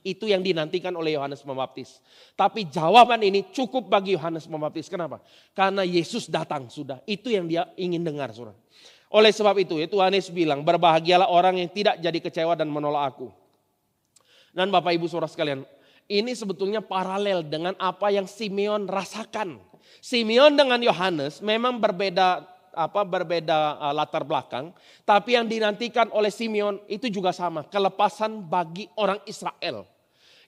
Itu yang dinantikan oleh Yohanes Pembaptis. Tapi jawaban ini cukup bagi Yohanes Pembaptis. Kenapa? Karena Yesus datang sudah. Itu yang dia ingin dengar, saudara. Oleh sebab itu ya Tuhan Yesus bilang, berbahagialah orang yang tidak jadi kecewa dan menolak aku. Dan Bapak Ibu saudara sekalian, ini sebetulnya paralel dengan apa yang Simeon rasakan. Simeon dengan Yohanes memang berbeda latar belakang, tapi yang dinantikan oleh Simeon itu juga sama, kelepasan bagi orang Israel.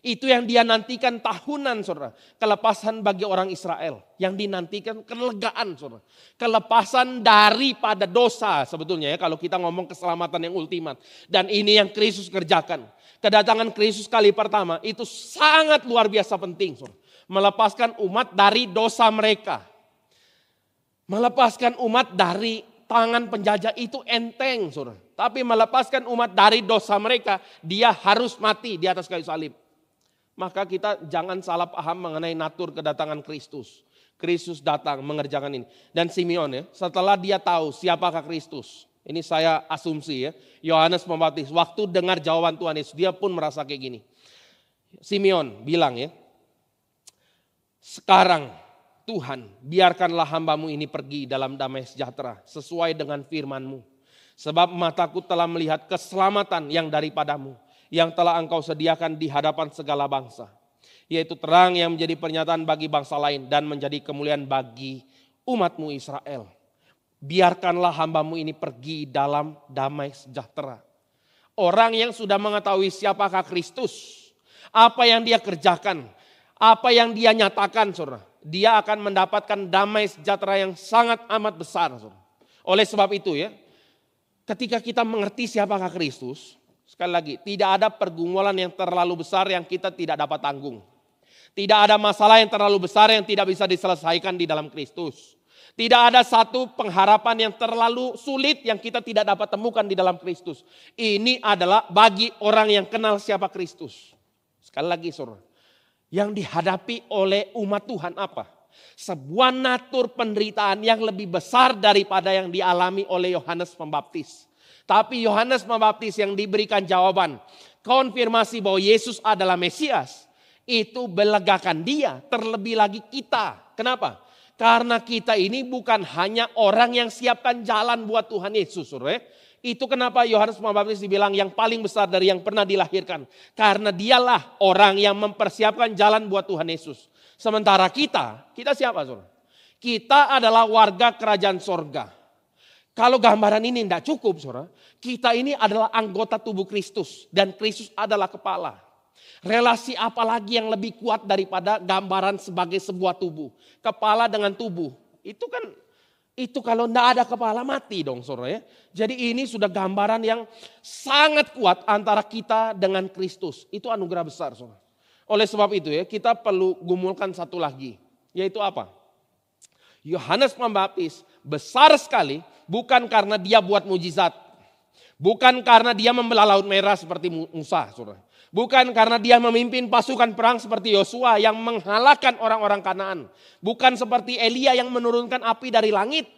Itu yang dia nantikan tahunan, saudara. Kelepasan bagi orang Israel. Yang dinantikan kelegaan, saudara. Kelepasan daripada dosa sebetulnya ya. Kalau kita ngomong keselamatan yang ultimat. Dan ini yang Kristus kerjakan. Kedatangan Kristus kali pertama itu sangat luar biasa penting, saudara. Melepaskan umat dari dosa mereka. Melepaskan umat dari tangan penjajah itu enteng, saudara. Tapi melepaskan umat dari dosa mereka, dia harus mati di atas kayu salib. Maka kita jangan salah paham mengenai natur kedatangan Kristus. Kristus datang mengerjakan ini. Dan Simeon ya, setelah dia tahu siapakah Kristus. Ini saya asumsi ya. Yohanes Pembaptis, waktu dengar jawaban Tuhan Yesus, dia pun merasa kayak gini. Simeon bilang ya, sekarang Tuhan, biarkanlah hambamu ini pergi dalam damai sejahtera sesuai dengan firman-Mu. Sebab mataku telah melihat keselamatan yang daripadamu, yang telah engkau sediakan di hadapan segala bangsa. Yaitu terang yang menjadi pernyataan bagi bangsa lain dan menjadi kemuliaan bagi umat-Mu Israel. Biarkanlah hambamu ini pergi dalam damai sejahtera. Orang yang sudah mengetahui siapakah Kristus, apa yang dia kerjakan, apa yang dia nyatakan, saudara, dia akan mendapatkan damai sejahtera yang sangat amat besar, saudara. Oleh sebab itu ya, ketika kita mengerti siapakah Kristus, sekali lagi, tidak ada pergumulan yang terlalu besar yang kita tidak dapat tanggung. Tidak ada masalah yang terlalu besar yang tidak bisa diselesaikan di dalam Kristus. Tidak ada satu pengharapan yang terlalu sulit yang kita tidak dapat temukan di dalam Kristus. Ini adalah bagi orang yang kenal siapa Kristus. Sekali lagi, saudara, yang dihadapi oleh umat Tuhan apa? Sebuah natur penderitaan yang lebih besar daripada yang dialami oleh Yohanes Pembaptis. Tapi Yohanes Pembaptis yang diberikan jawaban, konfirmasi bahwa Yesus adalah Mesias, itu melegakan dia, terlebih lagi kita. Kenapa? Karena kita ini bukan hanya orang yang siapkan jalan buat Tuhan Yesus, saudara. Itu kenapa Yohanes Pembaptis dibilang yang paling besar dari yang pernah dilahirkan. Karena dialah orang yang mempersiapkan jalan buat Tuhan Yesus. Sementara kita siapa, saudara? Kita adalah warga kerajaan sorga. Kalau gambaran ini tidak cukup, saudara, kita ini adalah anggota tubuh Kristus dan Kristus adalah kepala. Relasi apa lagi yang lebih kuat daripada gambaran sebagai sebuah tubuh? Kepala dengan tubuh. Itu kalau tidak ada kepala mati dong, saudara ya. Jadi ini sudah gambaran yang sangat kuat antara kita dengan Kristus. Itu anugerah besar, saudara. Oleh sebab itu ya, kita perlu gumulkan satu lagi. Yaitu apa? Yohanes Pembaptis besar sekali bukan karena dia buat mujizat. Bukan karena dia membelah laut merah seperti Musa, saudara. Bukan karena dia memimpin pasukan perang seperti Yosua yang mengalahkan orang-orang Kanaan. Bukan seperti Elia yang menurunkan api dari langit.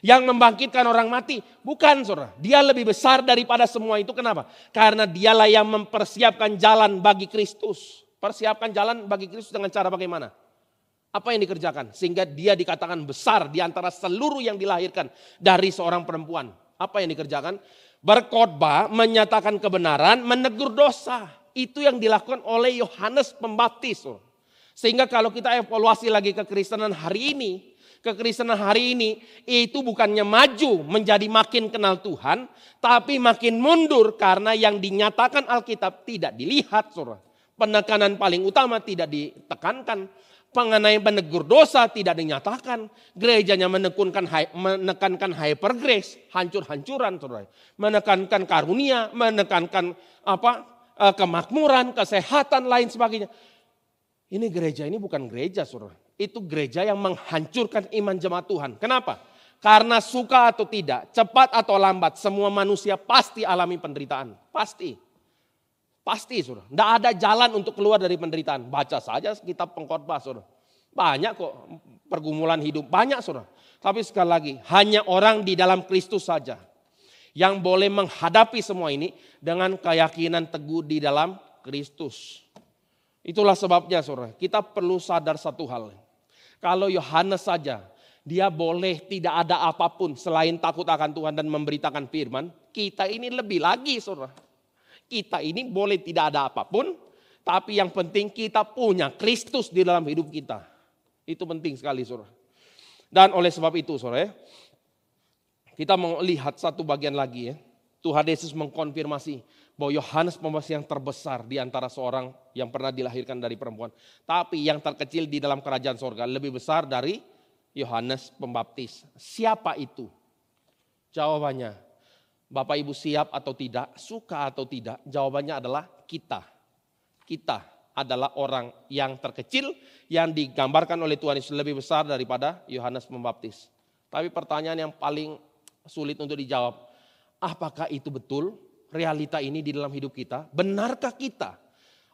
Yang membangkitkan orang mati. Bukan, saudara. Dia lebih besar daripada semua itu. Kenapa? Karena dialah yang mempersiapkan jalan bagi Kristus. Persiapkan jalan bagi Kristus dengan cara bagaimana? Apa yang dikerjakan? Sehingga dia dikatakan besar di antara seluruh yang dilahirkan dari seorang perempuan. Apa yang dikerjakan? Berkhotbah, menyatakan kebenaran, menegur dosa. Itu yang dilakukan oleh Yohanes Pembaptis. Sehingga kalau kita evaluasi lagi kekristenan hari ini. Kekristenan hari ini itu bukannya maju menjadi makin kenal Tuhan. Tapi makin mundur karena yang dinyatakan Alkitab tidak dilihat. Penekanan paling utama tidak ditekankan. Mengenai menegur dosa tidak dinyatakan. Gerejanya menekankan hyper grace, hancur-hancuran. Menekankan karunia, menekankan kemakmuran, kesehatan, lain sebagainya. Ini gereja ini bukan gereja, saudara. Itu gereja yang menghancurkan iman jemaat Tuhan. Kenapa? Karena suka atau tidak, cepat atau lambat, semua manusia pasti alami penderitaan. Pasti. Pasti, saudara. Tidak ada jalan untuk keluar dari penderitaan. Baca saja kitab Pengkhotbah, saudara. Banyak kok pergumulan hidup. Banyak, saudara. Tapi sekali lagi, hanya orang di dalam Kristus saja yang boleh menghadapi semua ini dengan keyakinan teguh di dalam Kristus. Itulah sebabnya, saudara, kita perlu sadar satu hal. Kalau Yohanes saja, dia boleh tidak ada apapun selain takut akan Tuhan dan memberitakan firman. Kita ini lebih lagi, saudara. Kita ini boleh tidak ada apapun, tapi yang penting kita punya Kristus di dalam hidup kita. Itu penting sekali, saudara. Dan oleh sebab itu, saudara, kita mau lihat satu bagian lagi ya. Tuhan Yesus mengkonfirmasi bahwa Yohanes Pembaptis yang terbesar di antara seorang yang pernah dilahirkan dari perempuan. Tapi yang terkecil di dalam kerajaan sorga lebih besar dari Yohanes Pembaptis. Siapa itu? Jawabannya, Bapak Ibu siap atau tidak, suka atau tidak, jawabannya adalah kita. Kita adalah orang yang terkecil yang digambarkan oleh Tuhan Yesus lebih besar daripada Yohanes Pembaptis. Tapi pertanyaan yang paling sulit untuk dijawab, apakah itu betul realita ini di dalam hidup kita? Benarkah kita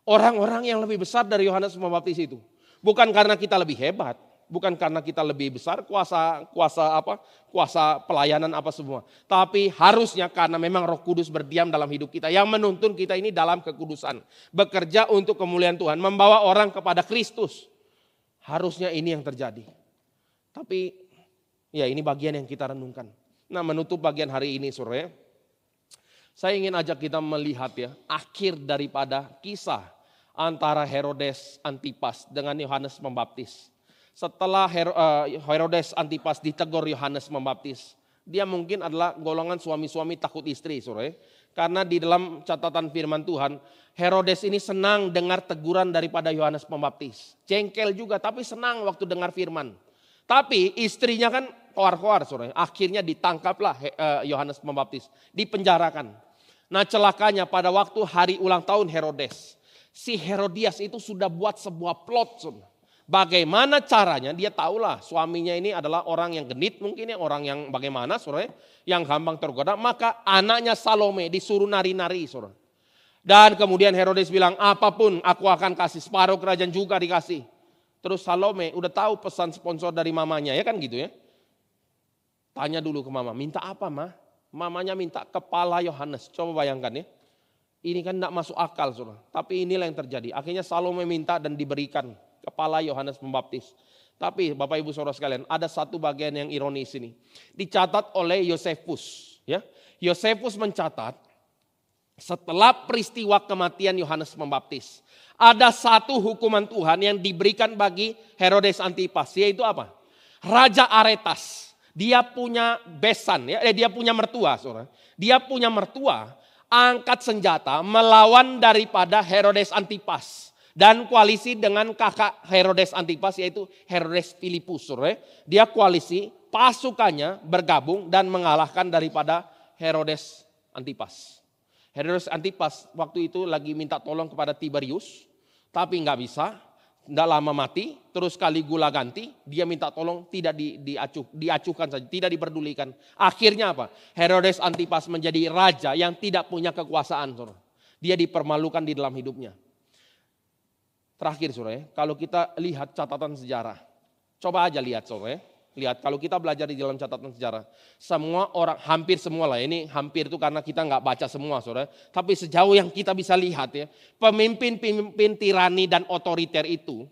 orang-orang yang lebih besar dari Yohanes Pembaptis itu? Bukan karena kita lebih hebat, bukan karena kita lebih besar kuasa pelayanan apa semua. Tapi harusnya karena memang Roh Kudus berdiam dalam hidup kita yang menuntun kita ini dalam kekudusan. Bekerja untuk kemuliaan Tuhan, membawa orang kepada Kristus. Harusnya ini yang terjadi. Tapi ya ini bagian yang kita renungkan. Nah, menutup bagian hari ini sore, saya ingin ajak kita melihat ya akhir daripada kisah antara Herodes Antipas dengan Yohanes Pembaptis. Setelah Herodes Antipas ditegur Yohanes Pembaptis, dia mungkin adalah golongan suami-suami takut istri, sore. Karena di dalam catatan firman Tuhan, Herodes ini senang dengar teguran daripada Yohanes Pembaptis. Jengkel juga, tapi senang waktu dengar firman. Tapi istrinya kan koar-koar, sore. Akhirnya ditangkaplah Yohanes Pembaptis, dipenjarakan. Nah, celakanya pada waktu hari ulang tahun Herodes, si Herodias itu sudah buat sebuah plot, sore. Bagaimana caranya, dia tahulah suaminya ini adalah orang yang genit mungkin ya, orang yang bagaimana sore, yang gampang tergoda. Maka anaknya Salome disuruh nari-nari sore. Dan kemudian Herodes bilang, apapun aku akan kasih, separuh kerajaan juga dikasih. Terus Salome udah tahu pesan sponsor dari mamanya ya kan gitu ya. Tanya dulu ke mama, minta apa ma? Mamanya minta kepala Yohanes, coba bayangkan ya. Ini kan tidak masuk akal saudara, tapi inilah yang terjadi. Akhirnya Salome minta dan diberikan kepala Yohanes Pembaptis. Tapi Bapak Ibu Saudara sekalian, ada satu bagian yang ironis ini. Dicatat oleh Yosefus, ya. Yosefus mencatat setelah peristiwa kematian Yohanes Pembaptis, ada satu hukuman Tuhan yang diberikan bagi Herodes Antipas, yaitu apa? Raja Aretas. Dia punya besan, ya, dia punya mertua, Saudara. Dia punya mertua angkat senjata melawan daripada Herodes Antipas. Dan koalisi dengan kakak Herodes Antipas yaitu Herodes Filipus. Dia koalisi, pasukannya bergabung dan mengalahkan daripada Herodes Antipas. Herodes Antipas waktu itu lagi minta tolong kepada Tiberius. Tapi nggak bisa, tidak lama mati. Terus Caligula ganti, dia minta tolong tidak diacuhkan saja, tidak diperdulikan. Akhirnya apa? Herodes Antipas menjadi raja yang tidak punya kekuasaan. Dia dipermalukan di dalam hidupnya. Terakhir sore, kalau kita lihat catatan sejarah, coba aja lihat sore, lihat kalau kita belajar di dalam catatan sejarah, semua orang, hampir semua lah, ini hampir itu karena kita nggak baca semua sore, tapi sejauh yang kita bisa lihat ya, pemimpin-pemimpin tirani dan otoriter itu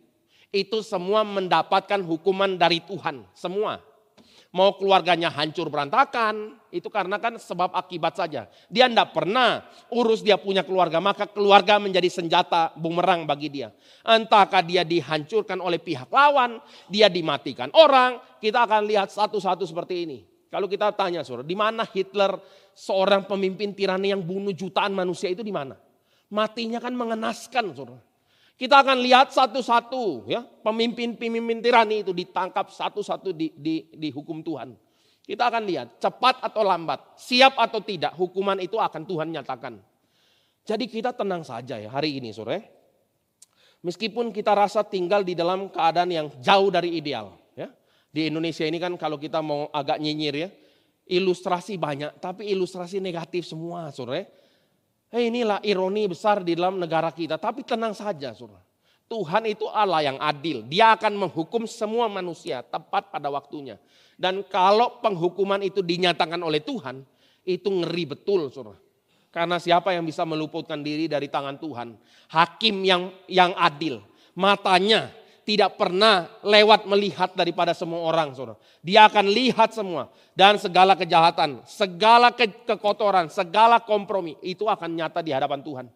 semua mendapatkan hukuman dari Tuhan, semua. Mau keluarganya hancur berantakan, itu karena kan sebab akibat saja. Dia tidak pernah urus dia punya keluarga, maka keluarga menjadi senjata bumerang bagi dia. Entahkah dia dihancurkan oleh pihak lawan, dia dimatikan orang, kita akan lihat satu-satu seperti ini. Kalau kita tanya saudara, di mana Hitler seorang pemimpin tirani yang bunuh jutaan manusia itu di mana? Matinya kan mengenaskan saudara. Kita akan lihat satu-satu ya, pemimpin-pemimpin tirani itu ditangkap satu-satu di hukum Tuhan. Kita akan lihat cepat atau lambat, siap atau tidak, hukuman itu akan Tuhan nyatakan. Jadi kita tenang saja ya hari ini sore. Meskipun kita rasa tinggal di dalam keadaan yang jauh dari ideal. Ya. Di Indonesia ini kan kalau kita mau agak nyinyir ya, ilustrasi banyak tapi ilustrasi negatif semua sore. Inilah ironi besar di dalam negara kita. Tapi tenang saja saudara. Tuhan itu Allah yang adil. Dia akan menghukum semua manusia tepat pada waktunya. Dan kalau penghukuman itu dinyatakan oleh Tuhan, itu ngeri betul saudara. Karena siapa yang bisa meluputkan diri dari tangan Tuhan? Hakim yang adil. Matanya tidak pernah lewat melihat daripada semua orang saudara. Dia akan lihat semua. Dan segala kejahatan, segala kekotoran, segala kompromi itu akan nyata di hadapan Tuhan.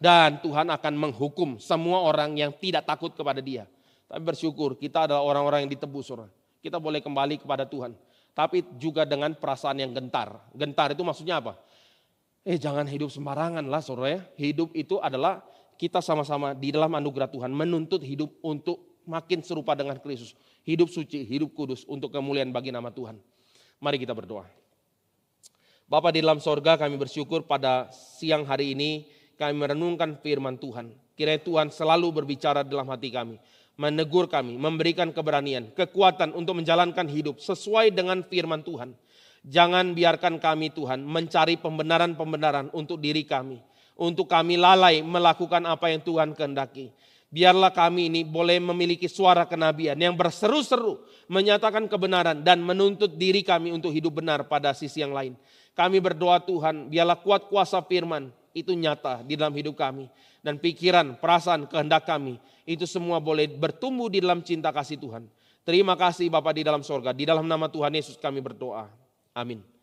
Dan Tuhan akan menghukum semua orang yang tidak takut kepada dia. Tapi bersyukur kita adalah orang-orang yang ditebus saudara. Kita boleh kembali kepada Tuhan. Tapi juga dengan perasaan yang gentar. Gentar itu maksudnya apa? Jangan hidup sembarangan lah saudara ya. Hidup itu adalah kita sama-sama di dalam anugerah Tuhan menuntut hidup untuk makin serupa dengan Kristus. Hidup suci, hidup kudus untuk kemuliaan bagi nama Tuhan. Mari kita berdoa. Bapa di dalam sorga, kami bersyukur pada siang hari ini kami merenungkan firman Tuhan. Kiranya Tuhan selalu berbicara dalam hati kami, menegur kami, memberikan keberanian, kekuatan untuk menjalankan hidup sesuai dengan firman Tuhan. Jangan biarkan kami Tuhan mencari pembenaran-pembenaran untuk diri kami. Untuk kami lalai melakukan apa yang Tuhan kehendaki. Biarlah kami ini boleh memiliki suara kenabian yang berseru-seru menyatakan kebenaran dan menuntut diri kami untuk hidup benar pada sisi yang lain. Kami berdoa Tuhan, biarlah kuat kuasa firman itu nyata di dalam hidup kami. Dan pikiran, perasaan, kehendak kami itu semua boleh bertumbuh di dalam cinta kasih Tuhan. Terima kasih Bapa di dalam sorga, di dalam nama Tuhan Yesus kami berdoa. Amin.